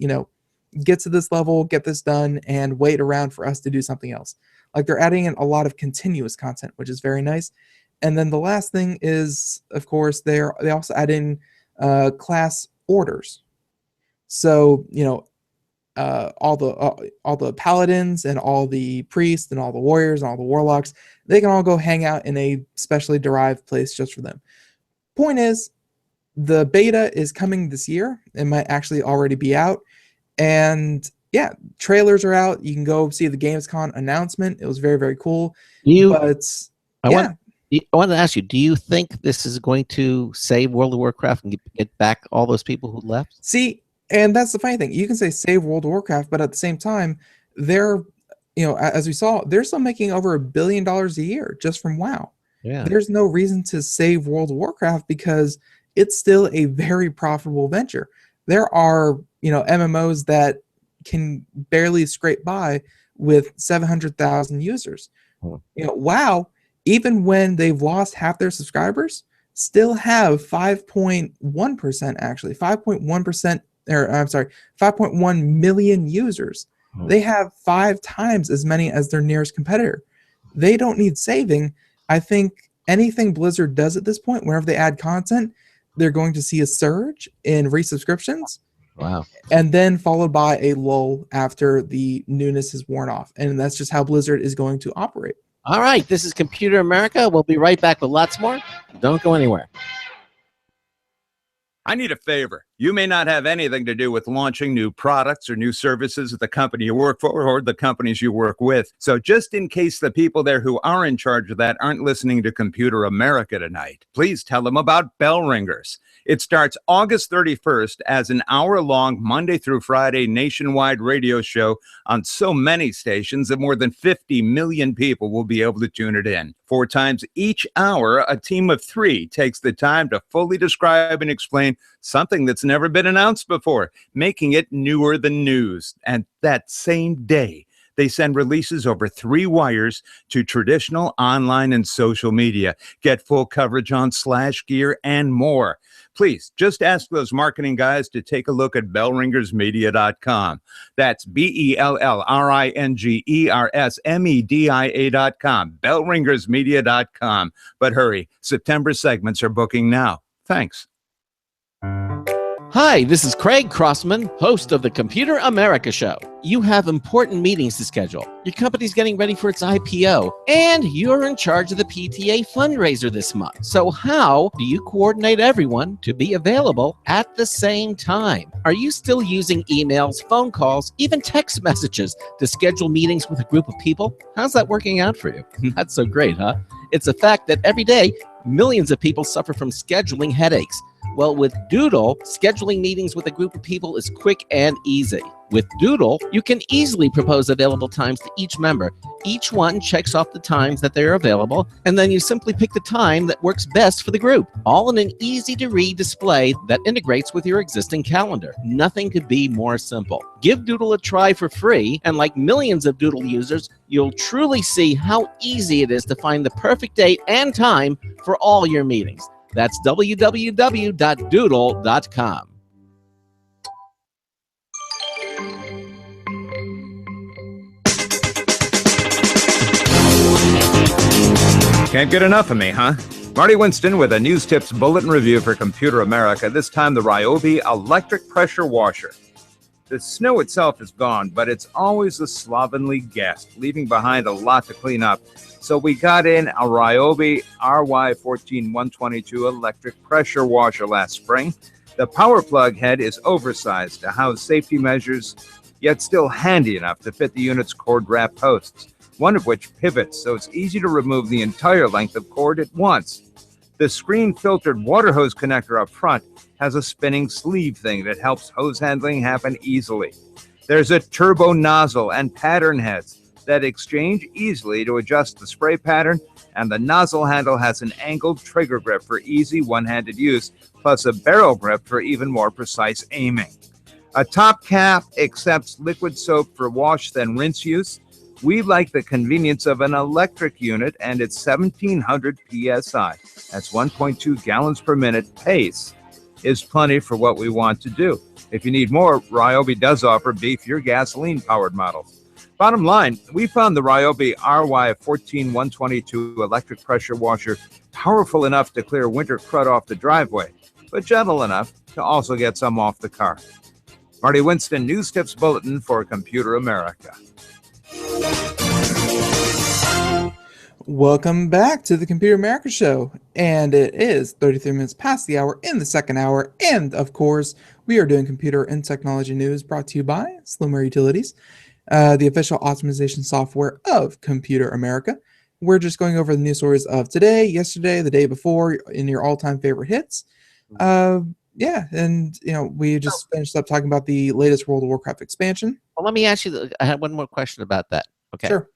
get to this level, get this done, and wait around for us to do something else. Like, they're adding in a lot of continuous content, which is very nice. And then the last thing is, of course, they also add in class orders. So all the paladins and all the priests and all the warriors and all the warlocks, they can all go hang out in a specially derived place just for them. Point is, the beta is coming this year. It might actually already be out. And yeah, trailers are out. You can go see the Gamescom announcement. It was very, very cool. I wanted to ask you, do you think this is going to save World of Warcraft and get back all those people who left? See, and that's the funny thing. You can say save World of Warcraft, but at the same time, they're, as we saw, they're still making over $1 billion a year just from WoW. Yeah. There's no reason to save World of Warcraft because it's still a very profitable venture. There are, MMOs that can barely scrape by with 700,000 users. WoW, even when they've lost half their subscribers, still have 5.1%, actually 5.1%, or I'm sorry, 5.1 million users. They have 5 times as many as their nearest competitor. They don't need saving. I think anything Blizzard does at this point, whenever they add content, they're going to see a surge in resubscriptions. Wow. And then followed by a lull after the newness is worn off. And that's just how Blizzard is going to operate. All right. This is Computer America. We'll be right back with lots more. Don't go anywhere. I need a favor. You may not have anything to do with launching new products or new services at the company you work for or the companies you work with. So just in case the people there who are in charge of that aren't listening to Computer America tonight, please tell them about Bell Ringers. It starts August 31st as an hour-long Monday through Friday nationwide radio show on so many stations that more than 50 million people will be able to tune it in. 4 times each hour, a team of 3 takes the time to fully describe and explain something that's never been announced before, making it newer than news. And that same day, they send releases over 3 wires to traditional online and social media. Get full coverage on Slash Gear and more. Please, just ask those marketing guys to take a look at bellringersmedia.com. That's BELLRINGERSMEDIA.com, bellringersmedia.com. But hurry, September segments are booking now. Thanks. Hi, this is Craig Crossman, host of the Computer America Show. You have important meetings to schedule. Your company's getting ready for its IPO, and you're in charge of the PTA fundraiser this month. So how do you coordinate everyone to be available at the same time? Are you still using emails, phone calls, even text messages to schedule meetings with a group of people? How's that working out for you? That's so great, huh? It's a fact that every day, millions of people suffer from scheduling headaches. Well, with Doodle, scheduling meetings with a group of people is quick and easy. With Doodle, you can easily propose available times to each member. Each one checks off the times that they are available, and then you simply pick the time that works best for the group, all in an easy-to-read display that integrates with your existing calendar. Nothing could be more simple. Give Doodle a try for free, and like millions of Doodle users, you'll truly see how easy it is to find the perfect date and time for all your meetings. That's www.doodle.com. Can't get enough of me, huh? Marty Winston with a News Tips Bulletin Review for Computer America, this time the Ryobi electric pressure washer. The snow itself is gone, but it's always a slovenly guest, leaving behind a lot to clean up. So we got in a Ryobi RY14122 electric pressure washer last spring. The power plug head is oversized to house safety measures, yet still handy enough to fit the unit's cord wrap posts, one of which pivots so it's easy to remove the entire length of cord at once. The screen-filtered water hose connector up front has a spinning sleeve thing that helps hose handling happen easily. There's a turbo nozzle and pattern heads that exchange easily to adjust the spray pattern, and the nozzle handle has an angled trigger grip for easy one-handed use, plus a barrel grip for even more precise aiming. A top cap accepts liquid soap for wash then rinse use. We like the convenience of an electric unit, and it's 1700 psi. That's 1.2 gallons per minute. Pace is plenty for what we want to do. If you need more, Ryobi does offer beefier gasoline-powered models. Bottom line, we found the Ryobi RY14122 electric pressure washer powerful enough to clear winter crud off the driveway, but gentle enough to also get some off the car. Marty Winston, News Tips Bulletin for Computer America. Welcome back to the Computer America Show, and it is 33 minutes past the hour in the second hour, and of course, we are doing computer and technology news brought to you by Slimware Utilities, the official optimization software of Computer America. We're just going over the news stories of today, yesterday, the day before, in your all-time favorite hits. Yeah, and we just finished up talking about the latest World of Warcraft expansion. Well, let me ask you. I had one more question about that. Okay. Sure.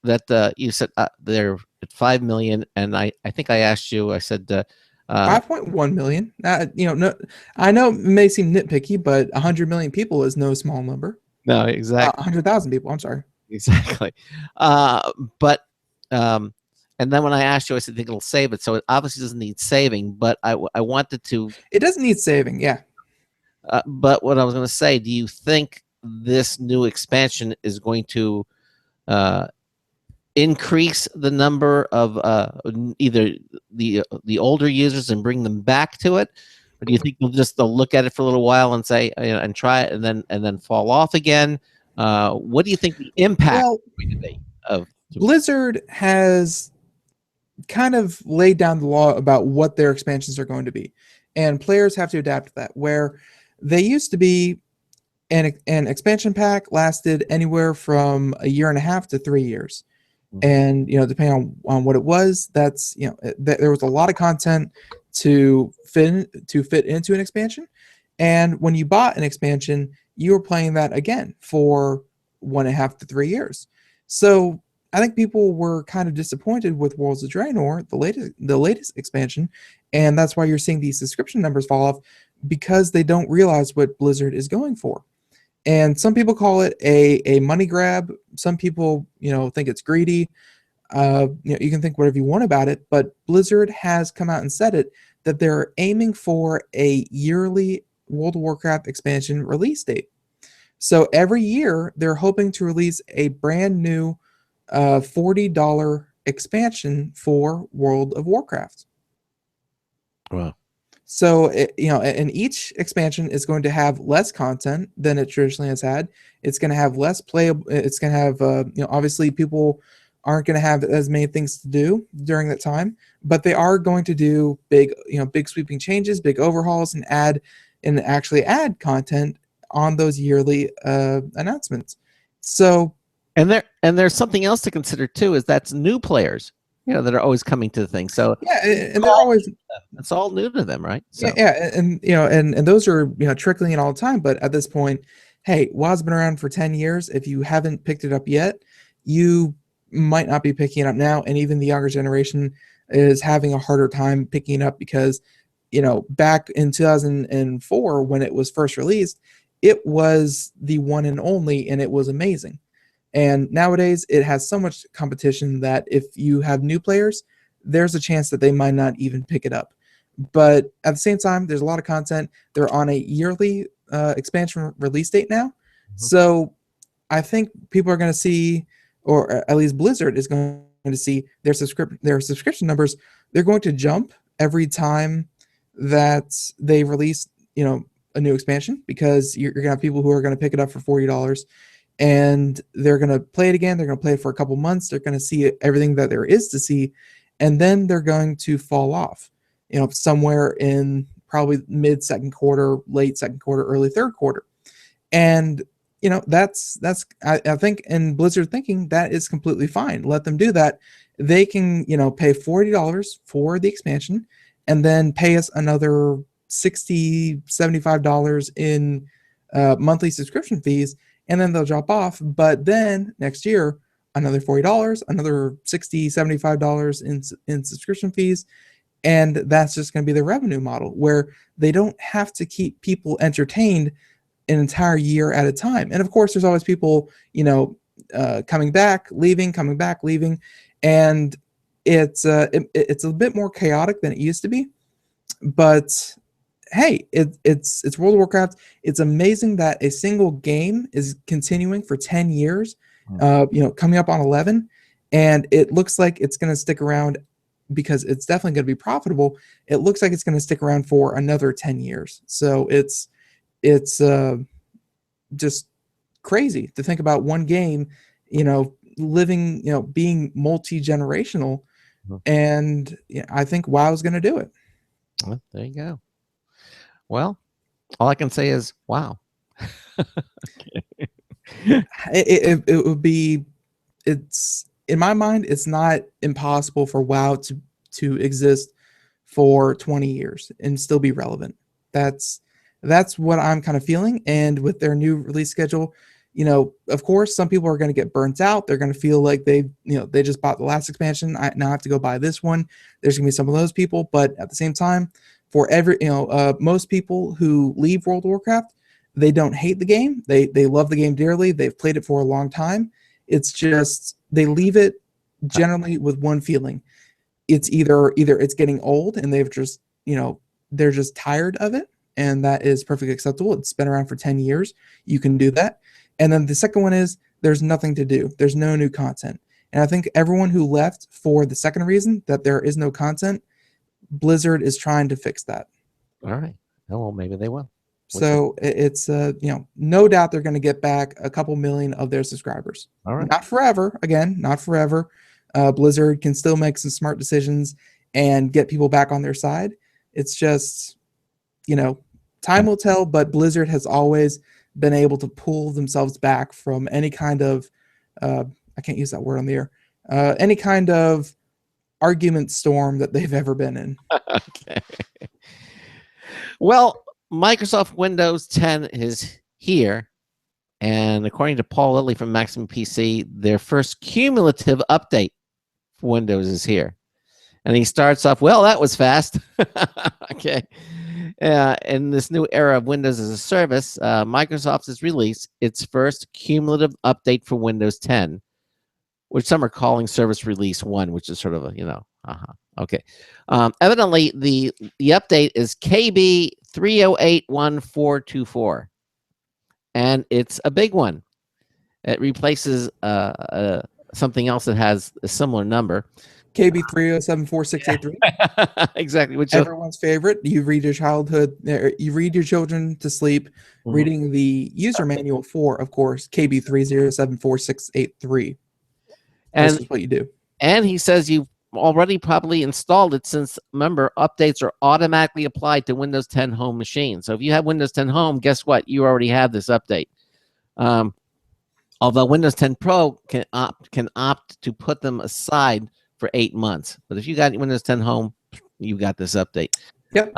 That you said they're at 5 million, and I think I asked you. I said 5.1 million. No, I know it may seem nitpicky, but 100 million people is no small number. No, exactly. 100,000 people. I'm sorry. Exactly. And then when I asked you, I said, I think it'll save it. So it obviously doesn't need saving, but I wanted to. It doesn't need saving, yeah. But what I was going to say, do you think this new expansion is going to increase the number of either the older users and bring them back to it, or do you think they'll look at it for a little while and say and try it and then fall off again? What do you think the impact is going to be of? Blizzard has kind of laid down the law about what their expansions are going to be, and players have to adapt to that. Where they used to be, an expansion pack lasted anywhere from a year and a half to 3 years, and depending on what it was, that's there was a lot of content to fit into an expansion, and when you bought an expansion, you were playing that again for 1.5 to 3 years. So I think people were kind of disappointed with Worlds of Draenor, the latest expansion, and that's why you're seeing these subscription numbers fall off, because they don't realize what Blizzard is going for. And some people call it a money grab. Some people, think it's greedy. You can think whatever you want about it, but Blizzard has come out and said it, that they're aiming for a yearly World of Warcraft expansion release date. So every year they're hoping to release a brand new $40 expansion for World of Warcraft. Wow. So and each expansion is going to have less content than it traditionally has had. It's going to have less playable. It's going to have obviously people aren't going to have as many things to do during that time, but they are going to do big sweeping changes, big overhauls, and actually add content on those yearly announcements. So. And there's something else to consider too, is that's new players, that are always coming to the thing. So yeah, and they're always, it's all new to them, right? So. Yeah, and and those are trickling in all the time. But at this point, hey, WoW's been around for 10 years. If you haven't picked it up yet, you might not be picking it up now, and even the younger generation is having a harder time picking it up because back in 2004 when it was first released, it was the one and only, and it was amazing. And nowadays, it has so much competition that if you have new players, there's a chance that they might not even pick it up. But at the same time, there's a lot of content. They're on a yearly expansion release date now. Mm-hmm. So I think people are going to see, or at least Blizzard is going to see their subscription numbers. They're going to jump every time that they release, a new expansion, because you're going to have people who are going to pick it up for $40. And they're going to play it again. They're going to play it for a couple months. They're going to see everything that there is to see. And then they're going to fall off, somewhere in probably mid second quarter, late second quarter, early third quarter. And that's I think in Blizzard thinking that is completely fine. Let them do that. They can pay $40 for the expansion, and then pay us another $60-$75 in monthly subscription fees, and then they'll drop off. But then next year, another $40, another $60-$75 in subscription fees, and that's just going to be the revenue model where they don't have to keep people entertained an entire year at a time. And of course, there's always people, coming back, leaving, and it's a bit more chaotic than it used to be. But hey, it's World of Warcraft. It's amazing that a single game is continuing for 10 years, coming up on 11, and it looks like it's going to stick around because it's definitely going to be profitable. It looks like it's going to stick around for another 10 years. So it's just crazy to think about one game, living, being multi-generational, and I think WoW is going to do it. Well, there you go. Well, all I can say is wow. It would be, it's in my mind, it's not impossible for WoW to exist for 20 years and still be relevant. That's what I'm kind of feeling. And with their new release schedule, of course, some people are going to get burnt out. They're going to feel like they just bought the last expansion. I now have to go buy this one. There's going to be some of those people, but at the same time, for most people who leave World of Warcraft, they don't hate the game. They love the game dearly. They've played it for a long time. It's just they leave it generally with one feeling. It's either it's getting old and they've just they're just tired of it, and that is perfectly acceptable. It's been around for 10 years. You can do that. And then the second one is there's nothing to do. There's no new content. And I think everyone who left for the second reason, that there is no content, Blizzard is trying to fix that. All right. Oh, well, maybe they will. So it's no doubt they're going to get back a couple million of their subscribers. All right. Not forever. Again, not forever. Blizzard can still make some smart decisions and get people back on their side. It's just, time will tell, but Blizzard has always been able to pull themselves back from any kind of, I can't use that word on the air, any kind of argument storm that they've ever been in. Okay. Well, Microsoft Windows 10 is here, and according to Paul Lilly from Maximum PC, their first cumulative update for Windows is here. And he starts off, well, that was fast. Okay. In this new era of Windows as a service, Microsoft has released its first cumulative update for Windows 10, which some are calling Service Release 1, which is sort of a, okay. Evidently, the update is KB 3081424, and it's a big one. It replaces something else that has a similar number. KB 3074683. Exactly. Which everyone's favorite. You read your children to sleep, reading the user manual for, of course, KB 3074683. And this is what you do. And he says you've already probably installed it since, remember, updates are automatically applied to Windows 10 Home machines. So if you have Windows 10 Home, guess what? You already have this update. Although Windows 10 Pro can opt to put them aside for 8 months. But if you got Windows 10 Home, you got this update. Yep.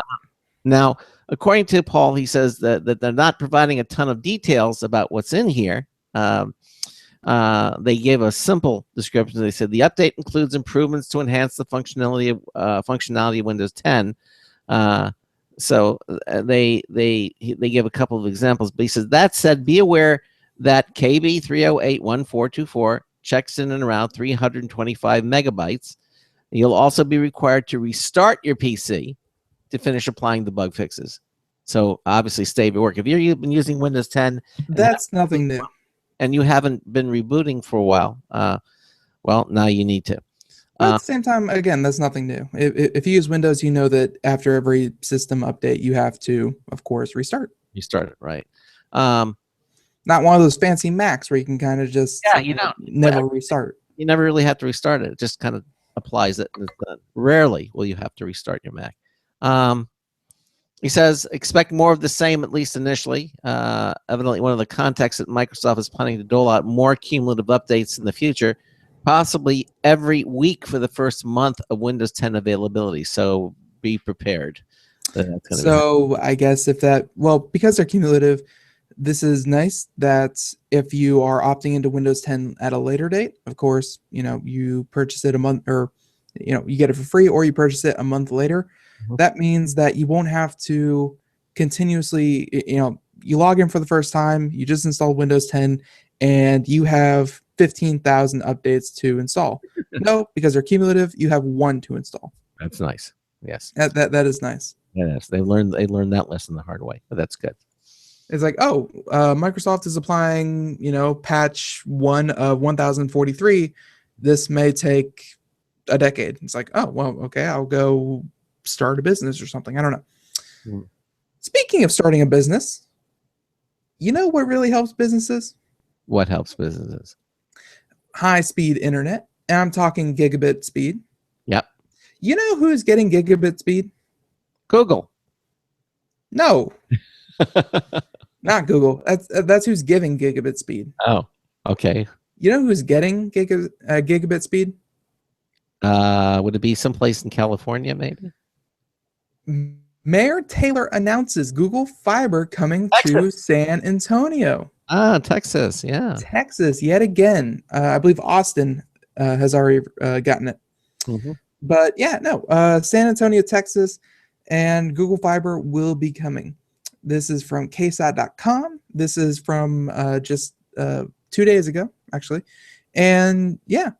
Now, according to Paul, he says that they're not providing a ton of details about what's in here. They gave a simple description. They said the update includes improvements to enhance the functionality of Windows 10. So they give a couple of examples. But he says, that said, be aware that KB 3081424 checks in and around 325 megabytes. You'll also be required to restart your PC to finish applying the bug fixes. So obviously stay at work. If you've been using Windows 10, that's nothing new, and you haven't been rebooting for a while, well, now you need to. But at the same time, again, that's nothing new. If you use Windows, you know that after every system update, you have to, of course, restart. Restart it, right? Not one of those fancy Macs where you can kind of just never restart. You never really have to restart it. It just kind of applies it. Rarely will you have to restart your Mac. He says, expect more of the same, at least initially. Evidently, one of the contexts that Microsoft is planning to dole out more cumulative updates in the future, possibly every week for the first month of Windows 10 availability. So be prepared. So I guess because they're cumulative, this is nice that if you are opting into Windows 10 at a later date, of course, you purchase it a month, or you get it for free, or you purchase it a month later. That means that you won't have to continuously, you log in for the first time, you just install Windows 10, and you have 15,000 updates to install. No, because they're cumulative, you have one to install. That's nice. Yes. That is nice. Yes, they learned that lesson the hard way, but that's good. It's like, Microsoft is applying, patch 1 of 1043. This may take a decade. It's like, oh, well, okay, I'll go start a business or something. I don't know. Speaking of starting a business, you know what really helps businesses? What helps businesses? High-speed internet. And I'm talking gigabit speed. Yep. You know who's getting gigabit speed? Google. No. Not Google. That's who's giving gigabit speed. Oh, okay. You know who's getting gigabit speed? Would it be someplace in California, maybe? Mayor Taylor announces Google Fiber coming to San Antonio. Texas, yeah. Texas, yet again. I believe Austin has already gotten it. But yeah, no. San Antonio, Texas, and Google Fiber will be coming. This is from ksat.com. This is from just 2 days ago, actually. And yeah,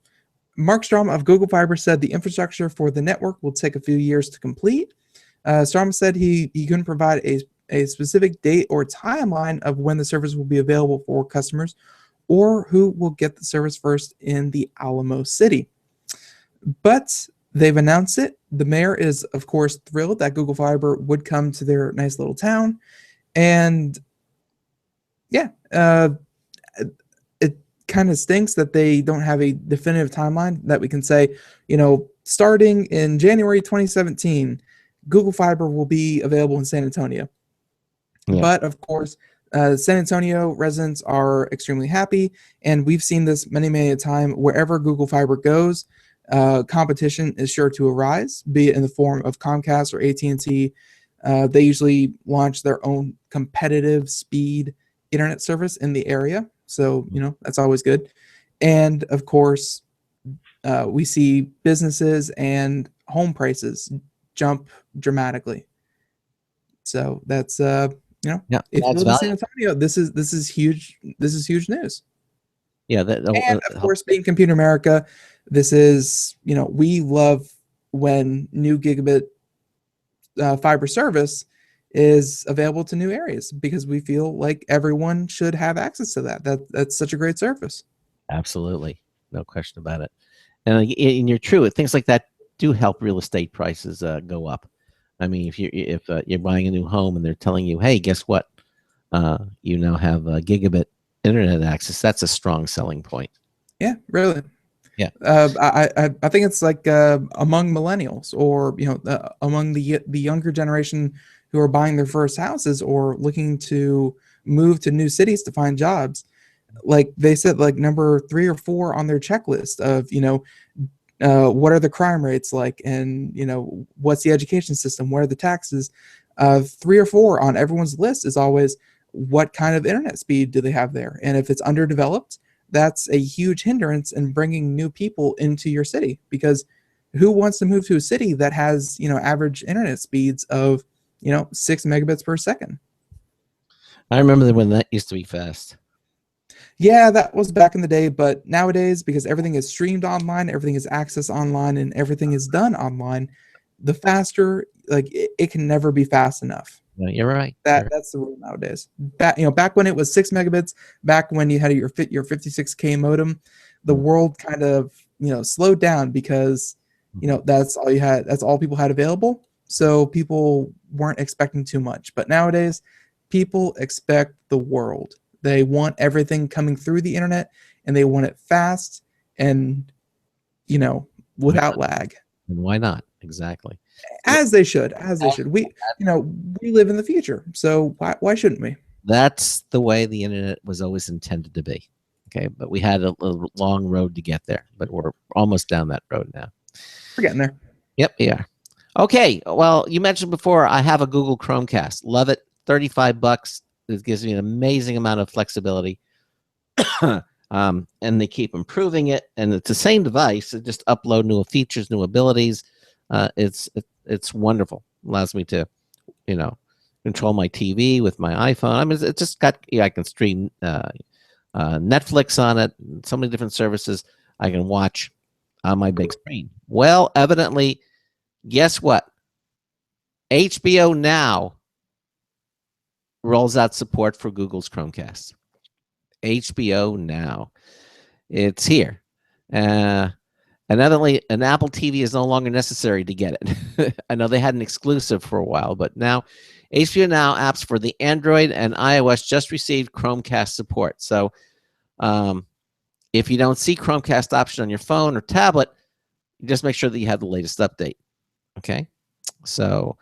Mark Strom of Google Fiber said the infrastructure for the network will take a few years to complete. Strom said he couldn't provide a specific date or timeline of when the service will be available for customers or who will get the service first in the Alamo City. But they've announced it. The mayor is, of course, thrilled that Google Fiber would come to their nice little town. And yeah, it kind of stinks that they don't have a definitive timeline that we can say, starting in January 2017, Google Fiber will be available in San Antonio. Yeah. But of course, San Antonio residents are extremely happy, and we've seen this many, many a time. Wherever Google Fiber goes, competition is sure to arise, be it in the form of Comcast or AT&T. They usually launch their own competitive speed internet service in the area, so that's always good. And of course, we see businesses and home prices jump dramatically. So that's if you live in San Antonio, this is huge. This is huge news. Yeah, and of course, being Computer America, this is we love when new gigabit fiber service is available to new areas because we feel like everyone should have access to that. That's such a great service. Absolutely, no question about it. And you're true. Things like that do help real estate prices go up. I mean, if you're buying a new home and they're telling you, hey, guess what? You now have gigabit internet access. That's a strong selling point. Yeah, really. Yeah. I think it's like among millennials or among the younger generation who are buying their first houses or looking to move to new cities to find jobs. Like they said, like number 3 or 4 on their checklist of what are the crime rates like, and what's the education system, what are the taxes. 3 or 4 on everyone's list is always what kind of internet speed do they have there, and if it's underdeveloped, that's a huge hindrance in bringing new people into your city, because who wants to move to a city that has average internet speeds of 6 megabits per second? I remember when that used to be fast. Yeah, that was back in the day, but nowadays, because everything is streamed online, everything is accessed online, and everything is done online, the faster, it can never be fast enough. No, you're right. That's the rule nowadays. Back when it was 6 megabits, back when you had your 56K modem, the world kind of slowed down because that's all you had. That's all people had available. So people weren't expecting too much. But nowadays, people expect the world. They want everything coming through the internet, and they want it fast and without lag. And why not? Exactly. As they should, as they should. We live in the future, so why shouldn't we? That's the way the internet was always intended to be. Okay, but we had a long road to get there, but we're almost down that road now. We're getting there. Yep, yeah. Okay, well, you mentioned before I have a Google Chromecast. Love it. $35. It gives me an amazing amount of flexibility. And they keep improving it, and it's the same device. It just upload new features, new abilities. It's wonderful. Allows me to, control my TV with my iPhone. I mean, it just got. I can stream Netflix on it. So many different services I can watch on my big screen. Well, evidently, guess what? HBO Now rolls out support for Google's Chromecast. HBO Now. It's here. And evidently, an Apple TV is no longer necessary to get it. I know they had an exclusive for a while, but now HBO Now apps for the Android and iOS just received Chromecast support. So if you don't see Chromecast option on your phone or tablet, just make sure that you have the latest update. Okay? So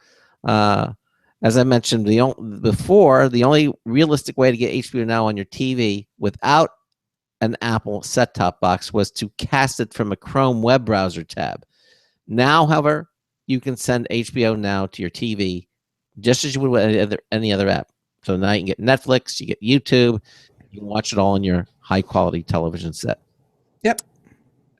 as I mentioned before, the only realistic way to get HBO Now on your TV without an Apple set-top box was to cast it from a Chrome web browser tab. Now, however, you can send HBO Now to your TV just as you would with any other app. So now you can get Netflix, you get YouTube, you can watch it all on your high-quality television set. Yep.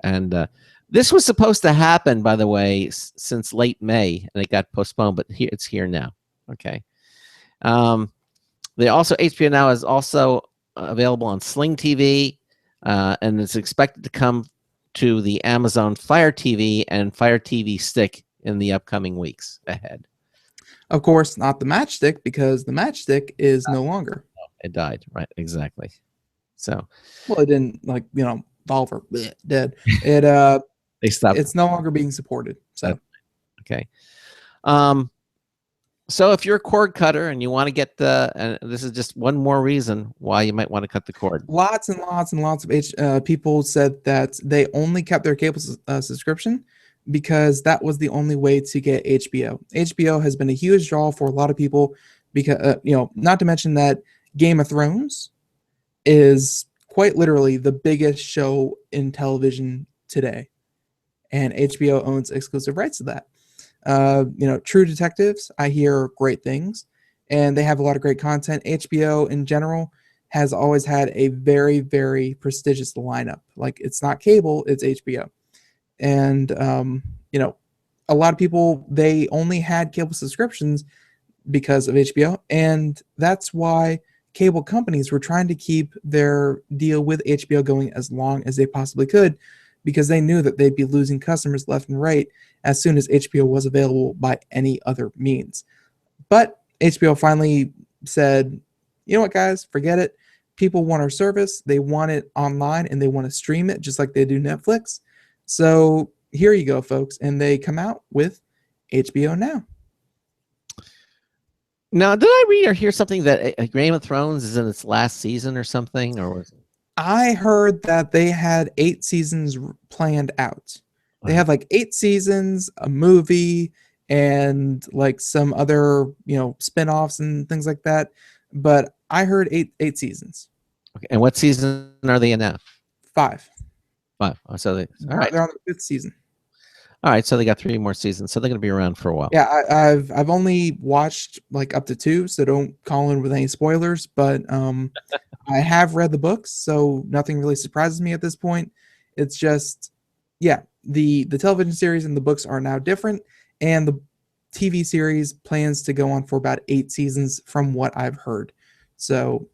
And this was supposed to happen, by the way, since late May, and it got postponed, but it's here now. Okay. They also HBO Now is also available on Sling TV, and it's expected to come to the Amazon Fire TV and Fire TV Stick in the upcoming weeks ahead. Of course, not the Matchstick, because the Matchstick is no longer. It died, right? Exactly. So, well, it didn't fall over dead. It they stopped. It's no longer being supported. So, okay. So if you're a cord cutter and you want to get and this is just one more reason why you might want to cut the cord. Lots and lots and lots of people said that they only kept their cable subscription because that was the only way to get HBO. HBO has been a huge draw for a lot of people because, not to mention that Game of Thrones is quite literally the biggest show in television today. And HBO owns exclusive rights to that. True Detectives, I hear great things, and they have a lot of great content. HBO in general has always had a very, very prestigious lineup. Like, it's not cable, it's HBO. And, a lot of people, they only had cable subscriptions because of HBO, and that's why cable companies were trying to keep their deal with HBO going as long as they possibly could, because they knew that they'd be losing customers left and right as soon as HBO was available by any other means. But HBO finally said, you know what, guys, forget it. People want our service. They want it online, and they want to stream it just like they do Netflix. So here you go, folks. And they come out with HBO Now. Now, did I read or hear something that Game of Thrones is in its last season or something? Or was it? I heard that they had 8 seasons planned out. They have 8 seasons, a movie, and some other, spin-offs and things like that. But I heard 8 seasons. Okay. And what season are they in now? 5. 5. Oh, so all right. They're on the 5th season. All right, so they got 3 more seasons, so they're going to be around for a while. Yeah, I've only watched up to 2, so don't call in with any spoilers. But I have read the books, so nothing really surprises me at this point. It's just, the television series and the books are now different, and the TV series plans to go on for about 8 seasons from what I've heard. So,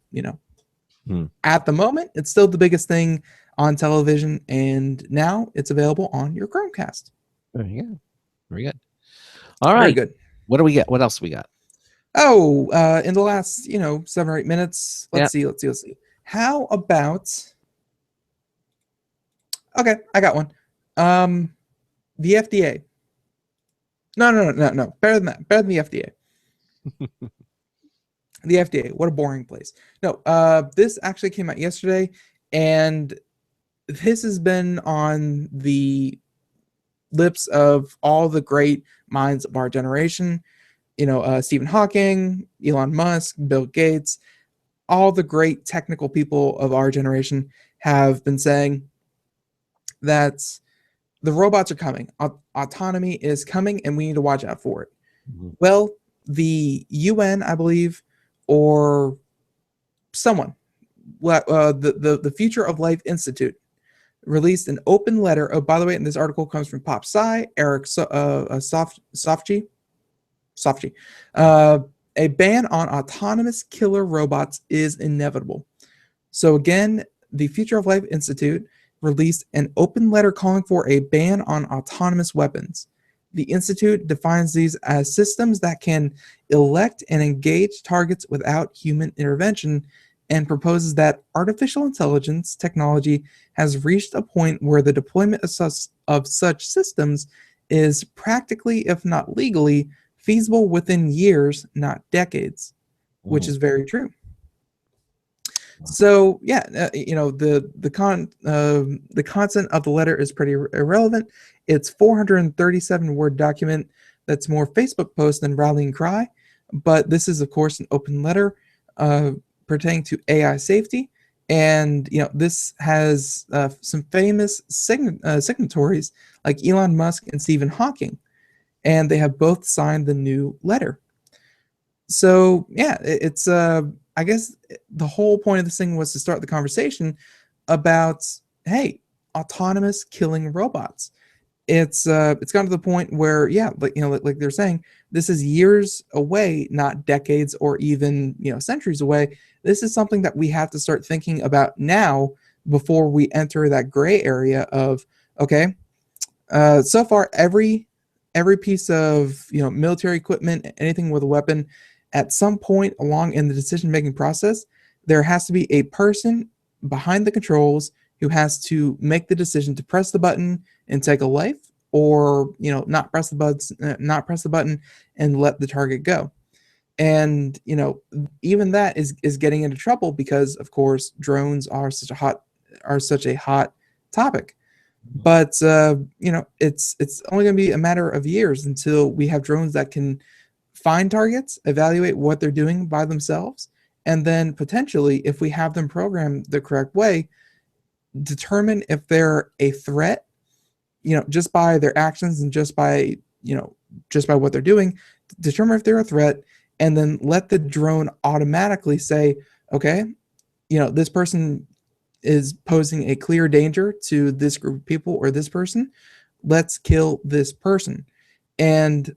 at the moment, it's still the biggest thing on television, and now it's available on your Chromecast. There you go. Very good. All right. Very good. What do we get? What else we got? Oh, in the last, 7 or 8 minutes, let's see. How about, okay, I got one. The FDA. No. Better than that. Better than the FDA. The FDA. What a boring place. No, this actually came out yesterday, and this has been on the lips of all the great minds of our generation. Stephen Hawking, Elon Musk, Bill Gates, all the great technical people of our generation have been saying that the robots are coming. Autonomy is coming, and we need to watch out for it. Mm-hmm. Well, the UN, I believe, or someone, the Future of Life Institute, released an open letter. Oh, by the way, and this article comes from Pop Sci, Eric Sofchi. A ban on autonomous killer robots is inevitable. So again, the Future of Life Institute released an open letter calling for a ban on autonomous weapons. The Institute defines these as systems that can elect and engage targets without human intervention, and proposes that artificial intelligence technology has reached a point where the deployment of such systems is practically, if not legally, feasible within years, not decades, which is very true. So yeah, the content of the letter is pretty irrelevant. It's 437 word document that's more Facebook post than rallying cry, but this is of course an open letter pertaining to AI safety, and this has some famous signatories like Elon Musk and Stephen Hawking, and they have both signed the new letter. So yeah, it's I guess the whole point of this thing was to start the conversation about, hey, autonomous killing robots. It's gotten to the point where, yeah, like they're saying, this is years away, not decades or even centuries away. This is something that we have to start thinking about now before we enter that gray area of, okay, so far every piece of military equipment, anything with a weapon, at some point along in the decision-making process, there has to be a person behind the controls who has to make the decision to press the button and take a life, or not press the button and let the target go. And even that is getting into trouble because, of course, drones are such a hot topic. But it's only going to be a matter of years until we have drones that can find targets, evaluate what they're doing by themselves, and then potentially, if we have them programmed the correct way, determine if they're a threat, just by their actions and just by what they're doing, determine if they're a threat, and then let the drone automatically say, okay, this person is posing a clear danger to this group of people or this person. Let's kill this person. And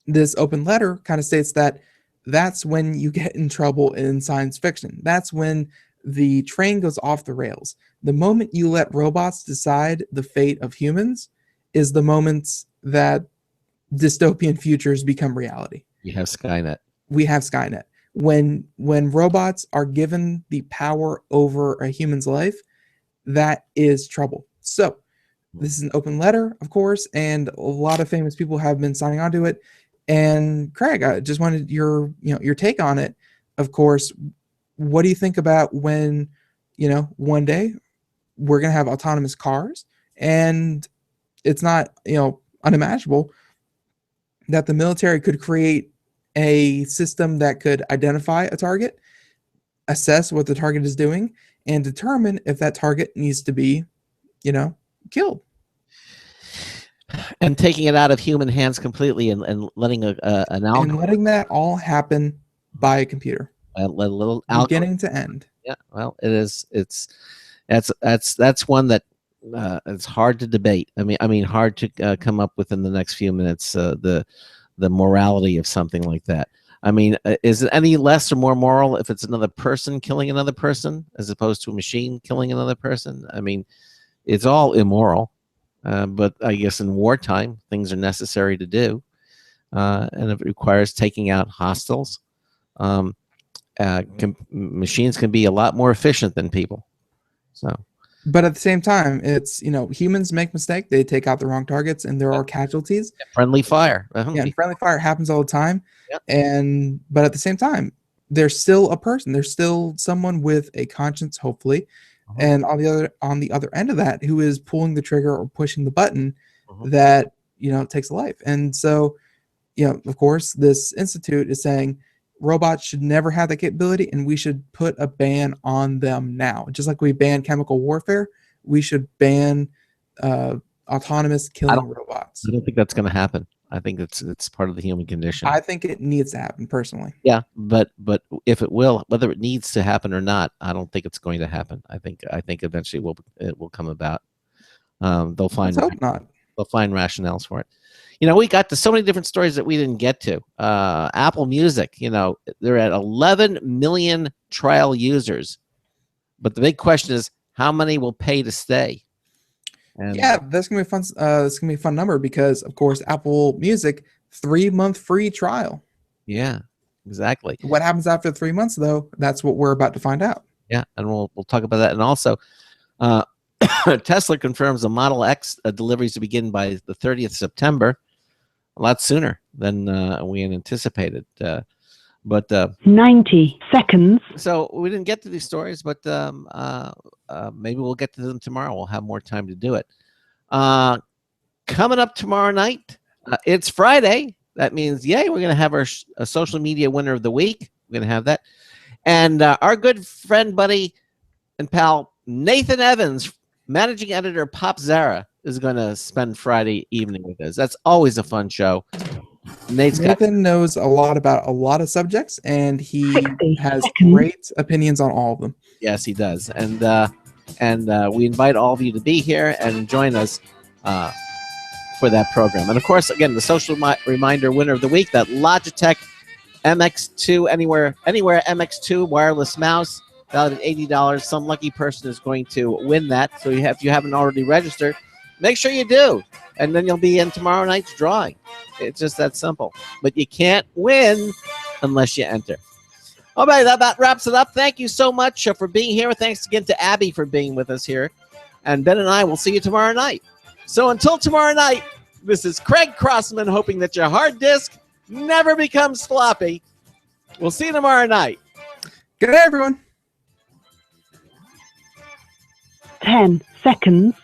this open letter kind of states that that's when you get in trouble in science fiction. That's when the train goes off the rails. The moment you let robots decide the fate of humans is the moment that dystopian futures become reality. You have Skynet. We have Skynet. When robots are given the power over a human's life, that is trouble. So this is an open letter, of course, and a lot of famous people have been signing on to it. And Craig, I just wanted your take on it. Of course, what do you think about when, one day we're going to have autonomous cars, and it's not, unimaginable that the military could create a system that could identify a target, assess what the target is doing, and determine if that target needs to be, killed. And taking it out of human hands completely, and letting an algorithm, and letting that all happen by a computer, a little beginning to end. Yeah, well, it is. That's one that it's hard to debate. I mean, hard to come up with in the next few minutes. The morality of something like that. I mean, is it any less or more moral if it's another person killing another person as opposed to a machine killing another person? I mean, it's all immoral. But I guess in wartime, things are necessary to do, and it requires taking out hostiles. Machines can be a lot more efficient than people. So, but at the same time, it's humans make mistakes; they take out the wrong targets, and there are casualties. Friendly fire. Yeah, and friendly fire happens all the time. Yep. But at the same time, there's still a person. There's still someone with a conscience, hopefully. And on the other end of that, who is pulling the trigger or pushing the button that takes a life. And so, of course, this institute is saying robots should never have that capability, and we should put a ban on them now. Just like we banned chemical warfare, we should ban autonomous killing robots. I don't think that's going to happen. I think it's part of the human condition. I think it needs to happen personally. Yeah, but if it will, whether it needs to happen or not, I don't think it's going to happen. I think eventually it will come about. They'll find. Let's hope not. They'll find rationales for it. We got to so many different stories that we didn't get to. Apple Music, they're at 11 million trial users, but the big question is how many will pay to stay. And yeah, that's gonna be fun. That's gonna be a fun number because, of course, Apple Music 3-month free trial. Yeah, exactly. What happens after 3 months, though? That's what we're about to find out. Yeah, and we'll talk about that. And also, Tesla confirms the Model X deliveries to begin by the 30th September, a lot sooner than we had anticipated. But 90 seconds. So we didn't get to these stories, but maybe we'll get to them tomorrow. We'll have more time to do it. Coming up tomorrow night, it's Friday. That means, yay, we're going to have our social media winner of the week. We're going to have that. And our good friend, buddy, and pal, Nathan Evans, managing editor of Pop Zara, is going to spend Friday evening with us. That's always a fun show. Nathan knows a lot about a lot of subjects, and he has great opinions on all of them. Yes, he does. And we invite all of you to be here and join us for that program. And of course, again, the social reminder winner of the week, that Logitech MX2 anywhere MX2 wireless mouse, valued at $80. Some lucky person is going to win that. So if you haven't already registered, make sure you do, and then you'll be in tomorrow night's drawing. It's just that simple. But you can't win unless you enter. All right, that about wraps it up. Thank you so much for being here. Thanks again to Abby for being with us here. And Ben and I will see you tomorrow night. So until tomorrow night, this is Craig Crossman, hoping that your hard disk never becomes floppy. We'll see you tomorrow night. Good night, everyone. 10 seconds.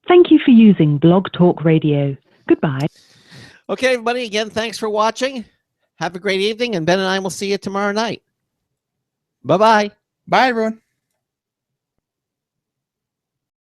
Thank you for using Blog Talk Radio. Goodbye. Okay, everybody, again, thanks for watching. Have a great evening, and Ben and I will see you tomorrow night. Bye-bye. Bye, everyone.